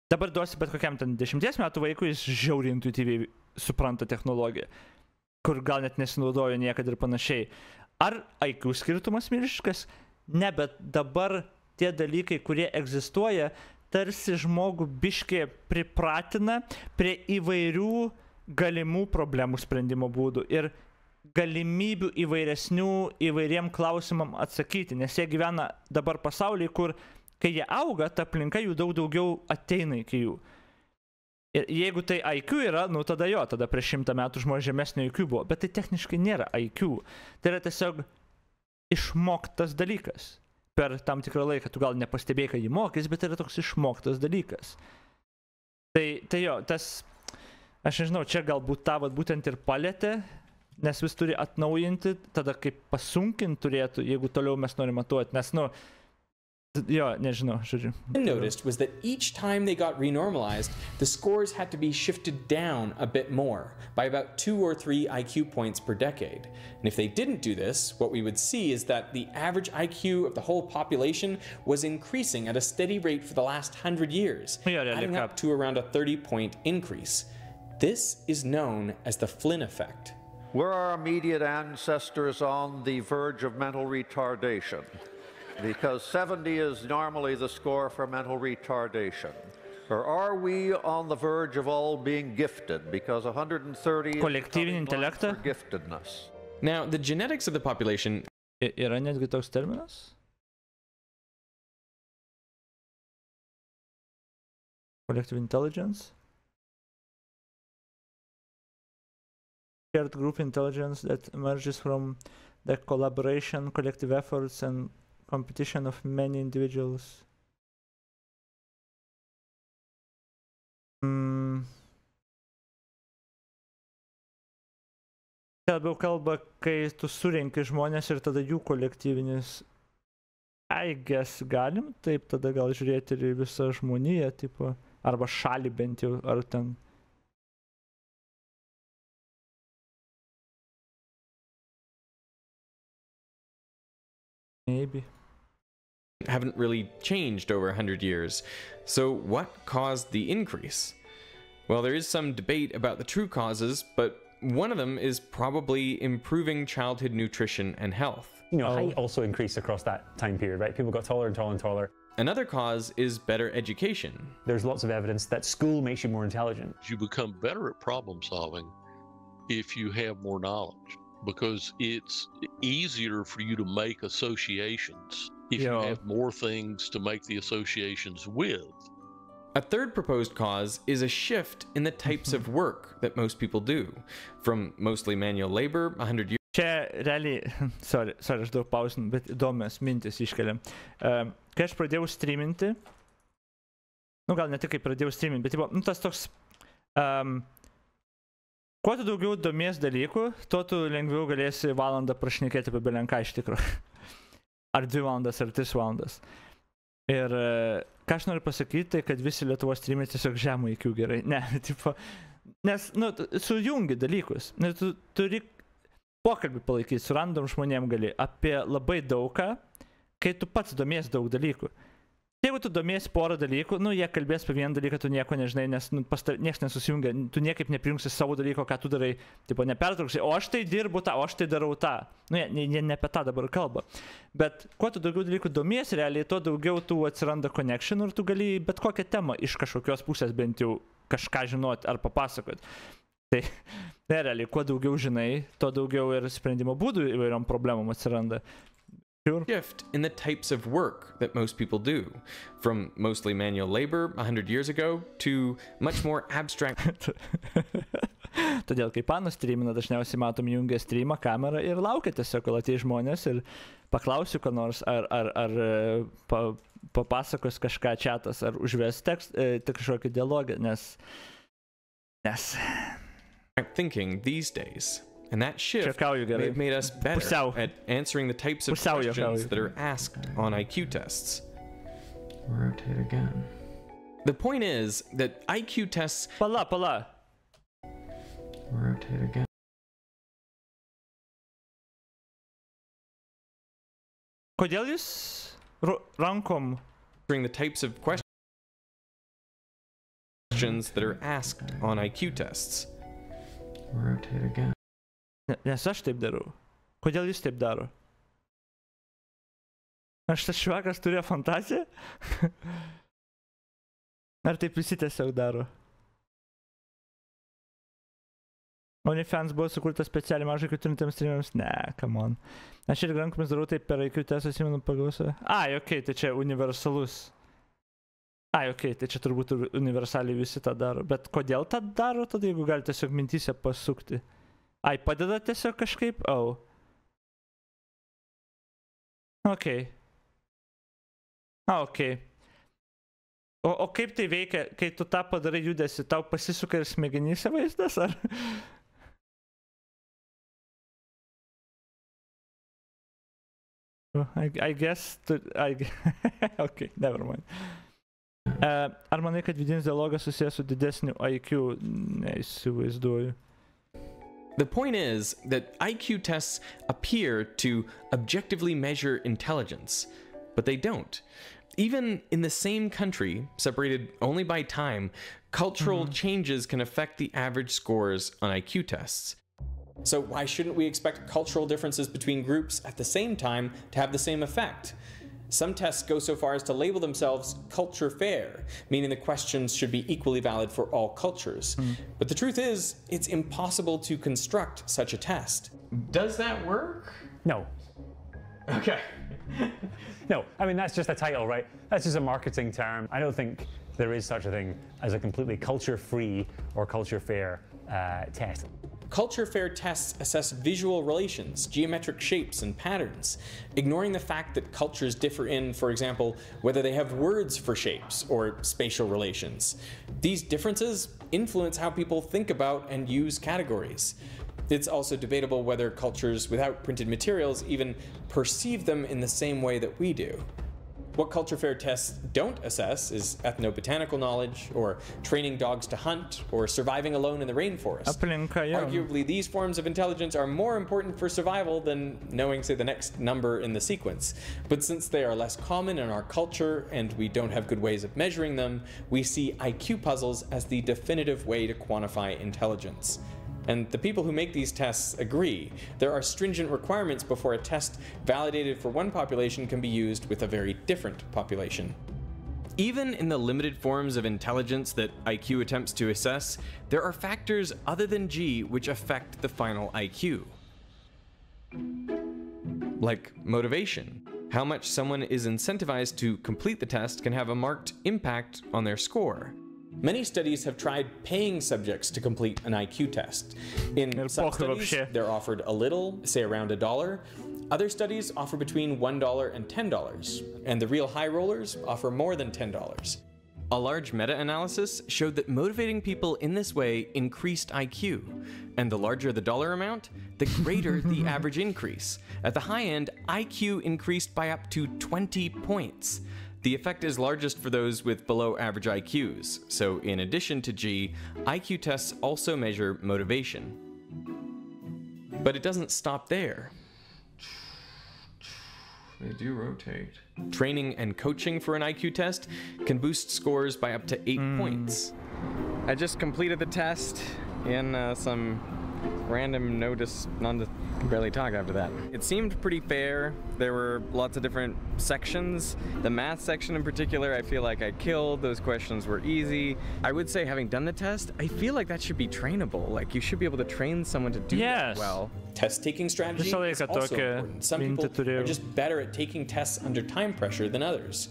Dabar duosi bet kokiam ten 10 metų vaikui, jis žiauriai intuityviai supranta technologiją, kur gal net nesinaudojo niekad ir panašiai. Ar IQ skirtumas milžiniškas? Ne, bet dabar tie dalykai, kurie egzistuoja, tarsi žmogų biškį pripratina prie įvairių galimų problemų sprendimo būdų ir galimybių įvairesnių įvairiem klausimam atsakyti, nes jie gyvena dabar pasaulyje, kur kai jie auga, ta aplinka jų daug daugiau ateina iki jų. Ir jeigu tai IQ yra, nu tada jo, tada prieš 100 metų žmonės žemesnio IQ buvo, bet tai techniškai nėra IQ. Tai yra tiesiog išmoktas dalykas. Per tam tikrą laiką tu gal nepastebėjai, kad jį mokys, bet tai yra toks išmoktas dalykas. Tai jo, tas, aš nežinau, čia galbūt tą būtent ir palėtė, nes vis turi atnaujinti, tada kaip pasunkint turėtų, jeigu toliau mes norim matuoti, nes, nu, jo, nežinau, žodžiu. Noticed was that each time they got renormalized, the scores had to be shifted down a bit more, by about 2 or 3 IQ points per decade. And if they didn't do this, what we would see is that the average IQ of the whole population was increasing at a steady rate for the last 100 years, adding up to around a 30-point increase. This is known as the Flynn effect. Were our immediate ancestors on the verge of mental retardation? Because 70 is normally the score for mental retardation. Or are we on the verge of all being gifted? Because 130 kolektyvinį intelektą? For giftedness. Now, the genetics of the population... Yra netgi toks terminas? Collective intelligence? Shared group intelligence that emerges from the collaboration, collective efforts and competition of many individuals. Labiau kalba, kai tu surenki žmonės ir tada jų kolektyvinis. I guess galim, taip tada gal žiūrėti ir visą žmoniją, tipo, arba šalį bent jau, ar ten. Maybe. Haven't really changed over 100 years. So what caused the increase? Well, there is some debate about the true causes, but one of them is probably improving childhood nutrition and health. You know, height also increased across that time period, right? People got taller and taller and taller. Another cause is better education. There's lots of evidence that school makes you more intelligent. You become better at problem solving if you have more knowledge, because it's easier for you to make associations if you have more things to make the associations with. A third proposed cause is a shift in the types of work that most people do, from mostly manual labor 100 years. Čia realiai, sorry, aš daug pausin, bet įdomias mintis iškeliam. Kai aš pradėjau streaminti, nu gal ne tik kai pradėjau streaminti, bet nu, tas toks, kuo tu daugiau domies dalykų, tuo tu lengviau galėsi valandą prašnekėti apie belenką iš tikro. Ar 2 valandas, ar 3 valandas. Ir ką aš noriu pasakyti, tai kad visi Lietuvos streamai tiesiog žemų IQ gerai. Ne, tipo, nes, nu, sujungi dalykus. Nes tu turi pokalbį palaikyti, su random žmonėm gali apie labai daugą, kai tu pats domies daug dalykų. Jeigu tu domies porą dalykų, nu, jie kalbės apie vieną dalyką, tu nieko nežinai, nes nu, nieks nesusijungia, tu niekaip neprijungsi savo dalyko, ką tu darai, tipo, nepertrauksi, o aš tai dirbu tą, o aš tai darau tą. Nu, jie ne apie tą dabar kalba. Bet kuo tu daugiau dalykų domies, realiai, tuo daugiau tu atsiranda connection ir tu gali bet kokią temą iš kažkokios pusės bent jau kažką žinoti ar papasakoti. Tai realiai, kuo daugiau žinai, tuo daugiau ir sprendimo būdų įvairiom problemom atsiranda. Shift in the types of work that most people do, from mostly manual labor 100 years ago to much more abstract. Todėl, kai panas streamina, dažniausiai matom jungia streamą, kamerą ir laukia tiesiog, kol ateis žmonės ir paklausiu, ką nors, ar papasakos kažką chatas, ar užves kažkokį dialogą, nes... Thinking these days. And that shift may have made us better at answering the types of questions that are asked on IQ tests. Rotate again. The point is that IQ tests... Pala. Rotate again. Kodėl jūs rankom? Answering the types of questions that are asked on IQ tests. Rotate again. Nes aš taip darau. Kodėl jūs taip daro? Aš tas švakas turėjo fantaziją? Ar taip visi tiesiog daro? OnlyFans buvo sukurtas specialiai mažai turintiems streameriams? Ne, come on. Aš ir rankomis darau taip per IQ testą, atsimenu pagal save. Ai, okei, tai čia universalus. Ai, okei, tai čia turbūt universaliai visi tą daro. Bet kodėl tą daro tada, jeigu gali tiesiog mintyse pasukti? Ai, padeda tiesiog kažkaip? Oh. Okei. Okei. O kaip tai veikia, kai tu tą padarai judesi, tau pasisuka ir smegenyse vaizdas, ar? I guess... Okay, never mind. Ar manai, kad vidinis dialogas susijęs su didesniu IQ? Neįsivaizduoju. The point is that IQ tests appear to objectively measure intelligence, but they don't. Even in the same country, separated only by time, cultural changes can affect the average scores on IQ tests. So why shouldn't we expect cultural differences between groups at the same time to have the same effect? Some tests go so far as to label themselves culture fair, meaning the questions should be equally valid for all cultures. But the truth is, it's impossible to construct such a test. Does that work? No. Okay. No, I mean, that's just a title, right? That's just a marketing term. I don't think there is such a thing as a completely culture-free or culture-fair test. Culture-fair tests assess visual relations, geometric shapes, and patterns, ignoring the fact that cultures differ in, for example, whether they have words for shapes or spatial relations. These differences influence how people think about and use categories. It's also debatable whether cultures without printed materials even perceive them in the same way that we do. What culture fair tests don't assess is ethnobotanical knowledge, or training dogs to hunt, or surviving alone in the rainforest. Arguably, these forms of intelligence are more important for survival than knowing, say, the next number in the sequence. But since they are less common in our culture, and we don't have good ways of measuring them, we see IQ puzzles as the definitive way to quantify intelligence. And the people who make these tests agree. There are stringent requirements before a test validated for one population can be used with a very different population. Even in the limited forms of intelligence that IQ attempts to assess, there are factors other than G which affect the final IQ. Like motivation. How much someone is incentivized to complete the test can have a marked impact on their score. Many studies have tried paying subjects to complete an IQ test. In some studies, they're offered a little, say around $1. Other studies offer between $1 and $10, and the real high rollers offer more than $10. A large meta-analysis showed that motivating people in this way increased IQ, and the larger the dollar amount, the greater the average increase. At the high end, IQ increased by up to 20 points. The effect is largest for those with below average IQs, so in addition to G, IQ tests also measure motivation. But it doesn't stop there. They do rotate. Training and coaching for an IQ test can boost scores by up to 8 points. I just completed the test in some random notice, none to barely talk after that. It seemed pretty fair. There were lots of different sections. The math section in particular, I feel like I killed. Those questions were easy. I would say, having done the test, I feel like that should be trainable. Like, you should be able to train someone to do that well. Test-taking strategy is also important. Some people are just better at taking tests under time pressure than others.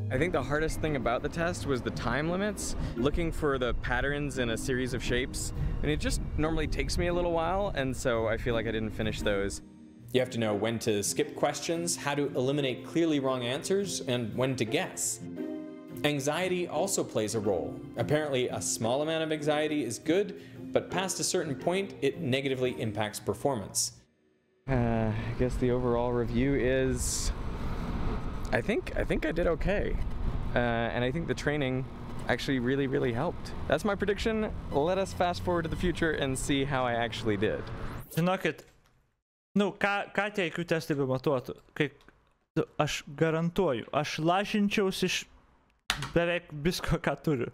I think the hardest thing about the test was the time limits, looking for the patterns in a series of shapes, and it just normally takes me a little while, and so I feel like I didn't finish those. You have to know when to skip questions, how to eliminate clearly wrong answers, and when to guess. Anxiety also plays a role. Apparently, a small amount of anxiety is good, but past a certain point, it negatively impacts performance. I guess the overall review is... I think I did okay, and I think the training actually really helped. That's my prediction. Let us fast forward to the future and see how I actually did. Žinokit, ką tie IQ testai bematuotų, kai aš garantuoju, aš lažinčiausi iš beveik visko, ką turiu.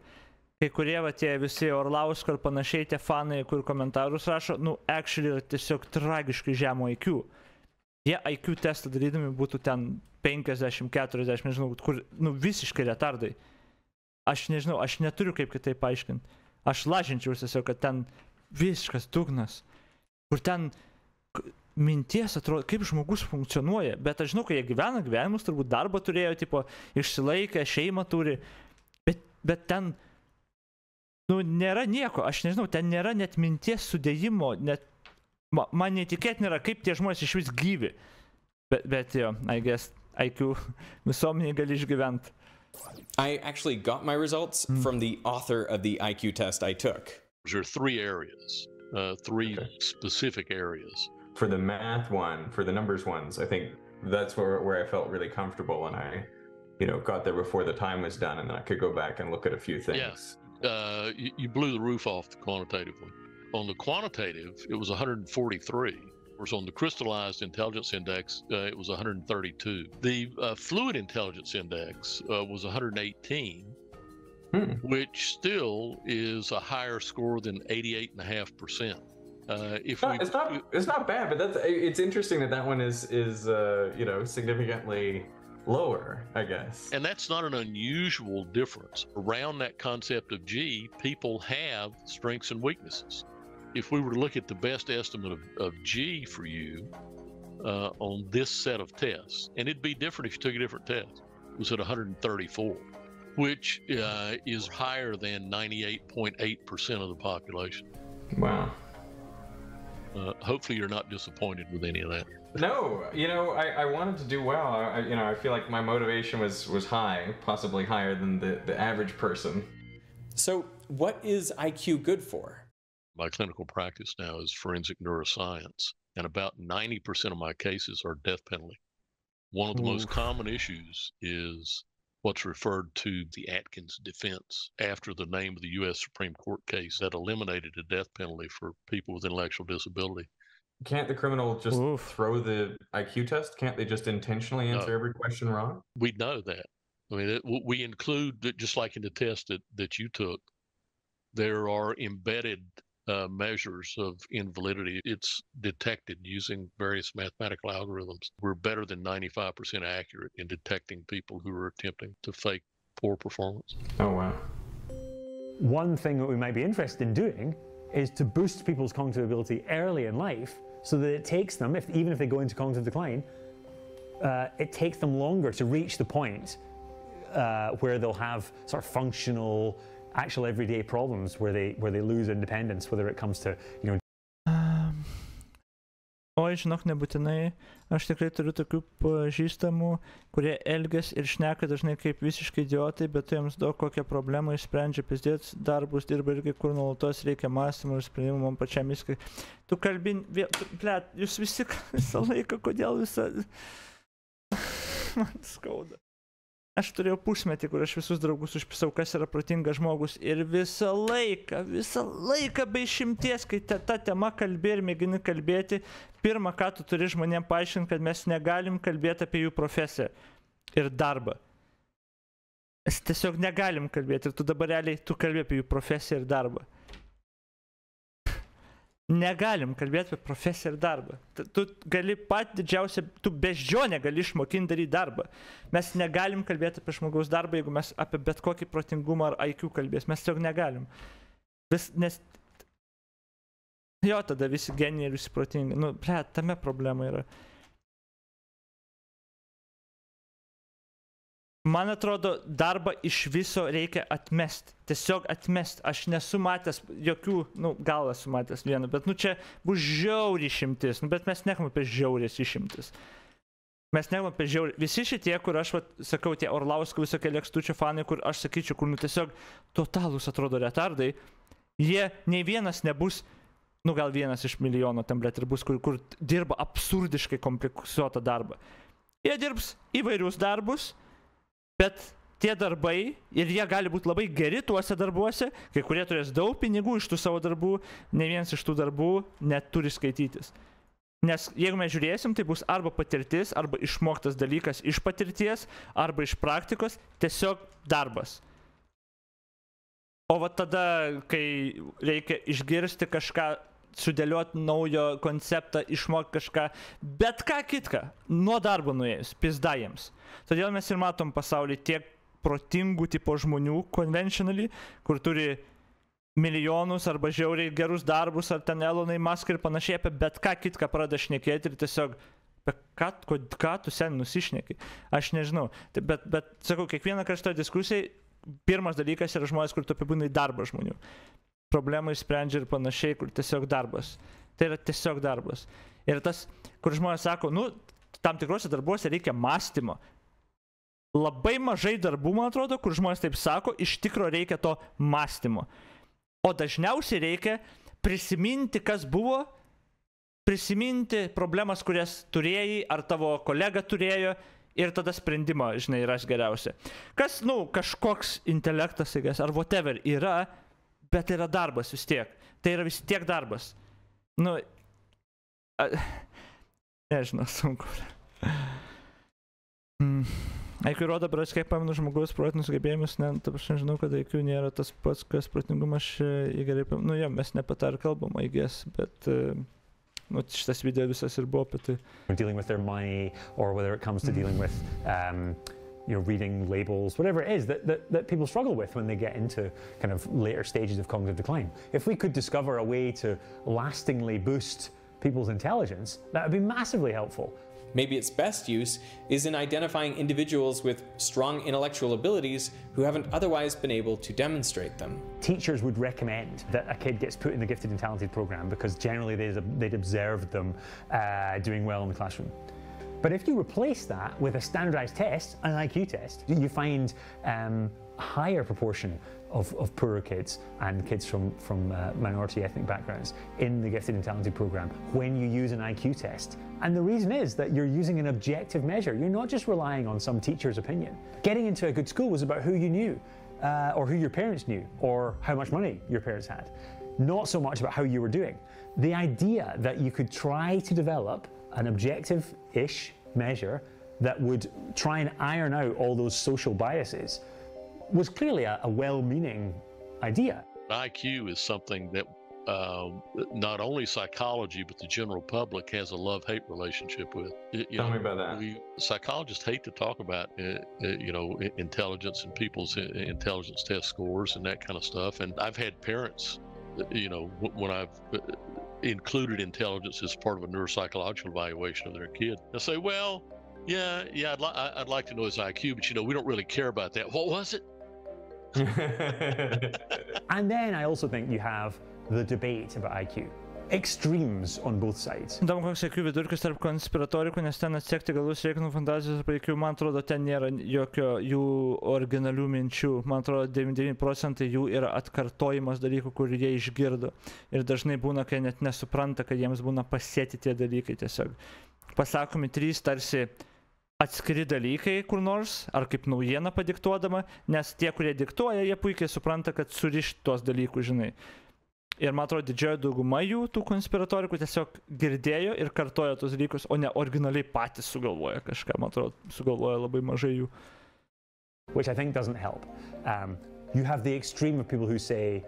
Kai kurie tie visi Orlausko ir panašiai tie fanai, kur komentarus rašo, actually tiesiog tragiškai žemo IQ. Jie IQ testą darydami būtų ten 50, 40, nežinau, kur, visiškai retardai. Aš nežinau, aš neturiu kaip kitaip paaiškinti. Aš lažinčiausi tiesiog, kad ten visiškas dugnas. Kur ten minties atrodo, kaip žmogus funkcionuoja. Bet aš žinau, kai jie gyvena gyvenimus, turbūt darbą turėjo, tipo, išsilaikę, šeimą turi. Bet ten, nėra nieko. Aš nežinau, ten nėra net minties sudėjimo, net man netikėtina yra, kaip tie žmonės iš vis gyvi. Bet jo, I guess, IQ visuomeniai gali išgyventi. I actually got my results from the author of the IQ test I took. There are three areas, specific areas. For the math one, for the numbers ones, I think that's where I felt really comfortable, and I, got there before the time was done, and then I could go back and look at a few things. Yeah, you blew the roof off the quantitative one. On the quantitative, it was 143. Whereas on the crystallized intelligence index, it was 132. The fluid intelligence index was 118, which still is a higher score than 88.5%. It's not bad, but it's interesting that one is significantly lower, I guess. And that's not an unusual difference. Around that concept of G, people have strengths and weaknesses. If we were to look at the best estimate of G for you on this set of tests, and it'd be different if you took a different test, it was at 134, which is higher than 98.8% of the population. Wow. Hopefully you're not disappointed with any of that. No, I wanted to do well. I feel like my motivation was high, possibly higher than the average person. So what is IQ good for? My clinical practice now is forensic neuroscience, and about 90% of my cases are death penalty. One of the most common issues is what's referred to the Atkins defense, after the name of the U.S. Supreme Court case that eliminated the death penalty for people with intellectual disability. Can't the criminal just throw the IQ test? Can't they just intentionally answer every question wrong? We know that. I mean, we include, just like in the test that you took, there are embedded measures of invalidity. It's detected using various mathematical algorithms. We're better than 95% accurate in detecting people who are attempting to fake poor performance. Oh, wow. One thing that we might be interested in doing is to boost people's cognitive ability early in life so that it takes them, even if they go into cognitive decline, it takes them longer to reach the point where they'll have sort of functional, actual everyday problems where they lose independence, whether it comes to, Oi, žinok, nebūtinai. Aš tikrai turiu tokių pažįstamų, kurie elgiasi ir šneka dažnai kaip visiškai idiotai, bet jiems daug kokią problemą išsprendžia, pizdėt darbus, dirba irgi, kur nuolatos reikia mąstymų ir sprendimų man pačiam viską. Tu kalbin, jūs visi visą laiką, kodėl visą... Man skauda. Aš turėjau pusmetį, kur aš visus draugus užpisau, kas yra protingas žmogus ir visą laiką be išimties, kai ta tema kalbė ir mėgini kalbėti, pirmą, ką tu turi žmonėm paaiškinti, kad mes negalim kalbėti apie jų profesiją ir darbą. Mes tiesiog negalim kalbėti ir tu dabar realiai, tu kalbė apie jų profesiją ir darbą. Negalim kalbėti apie profesiją ir darbą. Tu gali pat didžiausią, tu beždžionę gali išmokinti daryti darbą. Mes negalim kalbėti apie žmogaus darbą, jeigu mes apie bet kokį protingumą ar IQ kalbės. Mes tiesiog negalim. Nes jo, tada visi genijai ir visi protingi. Nu, tame problema yra. Man atrodo, darbą iš viso reikia atmesti. Tiesiog atmesti. Aš nesu matęs jokių, gal esu matęs vieną, bet čia bus žiauri išimtis. Bet mes nekalbame apie žiaurės išimtis. Mes nekalbame apie žiaurį. Visi šitie, kur aš sakau, tie Orlausko visokie Lekstučio fanai, kur aš sakyčiau, kur tiesiog totalūs atrodo retardai, jie nei vienas nebus, gal vienas iš milijono tam ir bus, kur dirba absurdiškai komplikuotą darbą. Jie dirbs įvairius darbus, bet tie darbai, ir jie gali būti labai geri tuose darbuose, kai kurie turės daug pinigų iš tų savo darbų, ne vienas iš tų darbų net turi skaitytis. Nes jeigu mes žiūrėsim, tai bus arba patirtis, arba išmoktas dalykas iš patirties, arba iš praktikos, tiesiog darbas. O va tada, kai reikia išgirsti kažką, sudėlioti naujo konceptą, išmokti kažką, bet ką kitką, nuo darbo nuėjus, pizda jiems. Todėl mes ir matom pasaulį tiek protingų tipo žmonių, conventionally, kur turi milijonus arba žiauriai gerus darbus, ar ten Elonai Musk ir panašiai, apie bet ką kitką pradeda šnekėti ir tiesiog, ką tu sen nusišneki. Aš nežinau. Bet sakau, kiekvieną kartą diskusijai, pirmas dalykas yra žmonės, kur tu apibūdinai darbą žmonių. Problemą išsprendžia ir panašiai, kur tiesiog darbas. Tai yra tiesiog darbas. Ir tas, kur žmonės sako, tam tikrose darbuose reikia mąstymo. Labai mažai darbų, man atrodo, kur žmonės taip sako, iš tikro reikia to mąstymo. O dažniausiai reikia prisiminti, kas buvo, prisiminti problemas, kurias turėjai, ar tavo kolega turėjo, ir tada sprendimą, žinai, ras geriausia. Kas, kažkoks intelektas, ar whatever yra, bet yra darbas vis tiek. Tai yra vis tiek darbas. Nežinau, sunku. IQ rodo, bet kiek pamenu žmogaus protinius gebėjimus, aš žinau, kad IQ nėra tas pats, kas protingumas į gerai pamenu. Mes ne apie tą ir kalbam, I guess, bet šitas video visas ir buvo apie tai. Dealing with their money, or whether it comes to dealing with reading labels, whatever it is that people struggle with when they get into kind of later stages of cognitive decline. If we could discover a way to lastingly boost people's intelligence, that would be massively helpful. Maybe its best use is in identifying individuals with strong intellectual abilities who haven't otherwise been able to demonstrate them. Teachers would recommend that a kid gets put in the Gifted and Talented program because generally they'd observed them doing well in the classroom. But if you replace that with a standardized test, an IQ test, you find a higher proportion of poorer kids and kids from minority ethnic backgrounds in the Gifted and Talented program when you use an IQ test. And the reason is that you're using an objective measure. You're not just relying on some teacher's opinion. Getting into a good school was about who you knew, or who your parents knew, or how much money your parents had. Not so much about how you were doing. The idea that you could try to develop an objective-ish measure that would try and iron out all those social biases was clearly a well-meaning idea. IQ is something that not only psychology, but the general public has a love-hate relationship with. Tell me about that. Psychologists hate to talk about, intelligence and people's intelligence test scores and that kind of stuff. And I've had parents, when I've included intelligence as part of a neuropsychological evaluation of their kid, they'll say, well, yeah, I'd like to know his IQ, but we don't really care about that. What was it? And then I also think you have the debate about IQ. Extremes on both sides. Įdomu, koks IQ vidurkis tarp konspiratorikų, nes ten atsekti galus reikia fantazijos apie IQ, man atrodo, ten nėra jokio jų originalių minčių. Man atrodo, 99% jų yra atkartojimas dalykų, kur jie išgirdo. Ir dažnai būna, kai net nesupranta, kad jiems būna pasėti tie dalykai tiesiog. Pasakomi 3 tarsi atskiri dalykai kur nors, ar kaip naujiena padiktuodama, nes tie, kurie diktuoja, jie puikiai supranta, kad surišti tos dalykus, žinai. Ir man atrodo, didžioji dauguma jų, tų konspiratorikų, tiesiog girdėjo ir kartojo tos dalykus, o ne originaliai patys sugalvoja kažką, man atrodo, sugalvoja labai mažai jų. Which I think doesn't help. You have the extreme of people who say,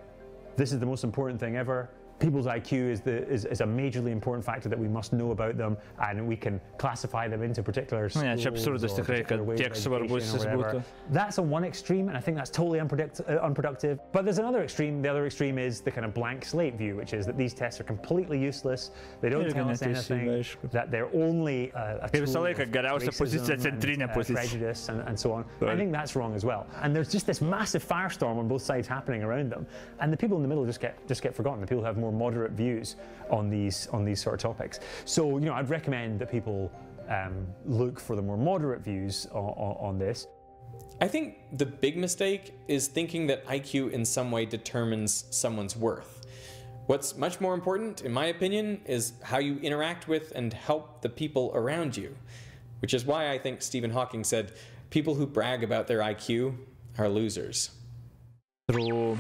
this is the most important thing ever. People's IQ is a majorly important factor that we must know about them, and we can classify them into particular schools or particular ways of education or whatever. That's on one extreme, and I think that's totally unproductive. But there's another extreme. The other extreme is the kind of blank slate view, which is that these tests are completely useless. They don't tell us anything. That they're only a tool of racism and prejudice and so on. I think that's wrong as well. And there's just this massive firestorm on both sides happening around them, and the people in the middle just get forgotten. The people who have more moderate views on these sort of topics. So, you know, I'd recommend that people look for the more moderate views on this. I think the big mistake is thinking that IQ in some way determines someone's worth. What's much more important, in my opinion, is how you interact with and help the people around you. Which is why I think Stephen Hawking said, people who brag about their IQ are losers. True.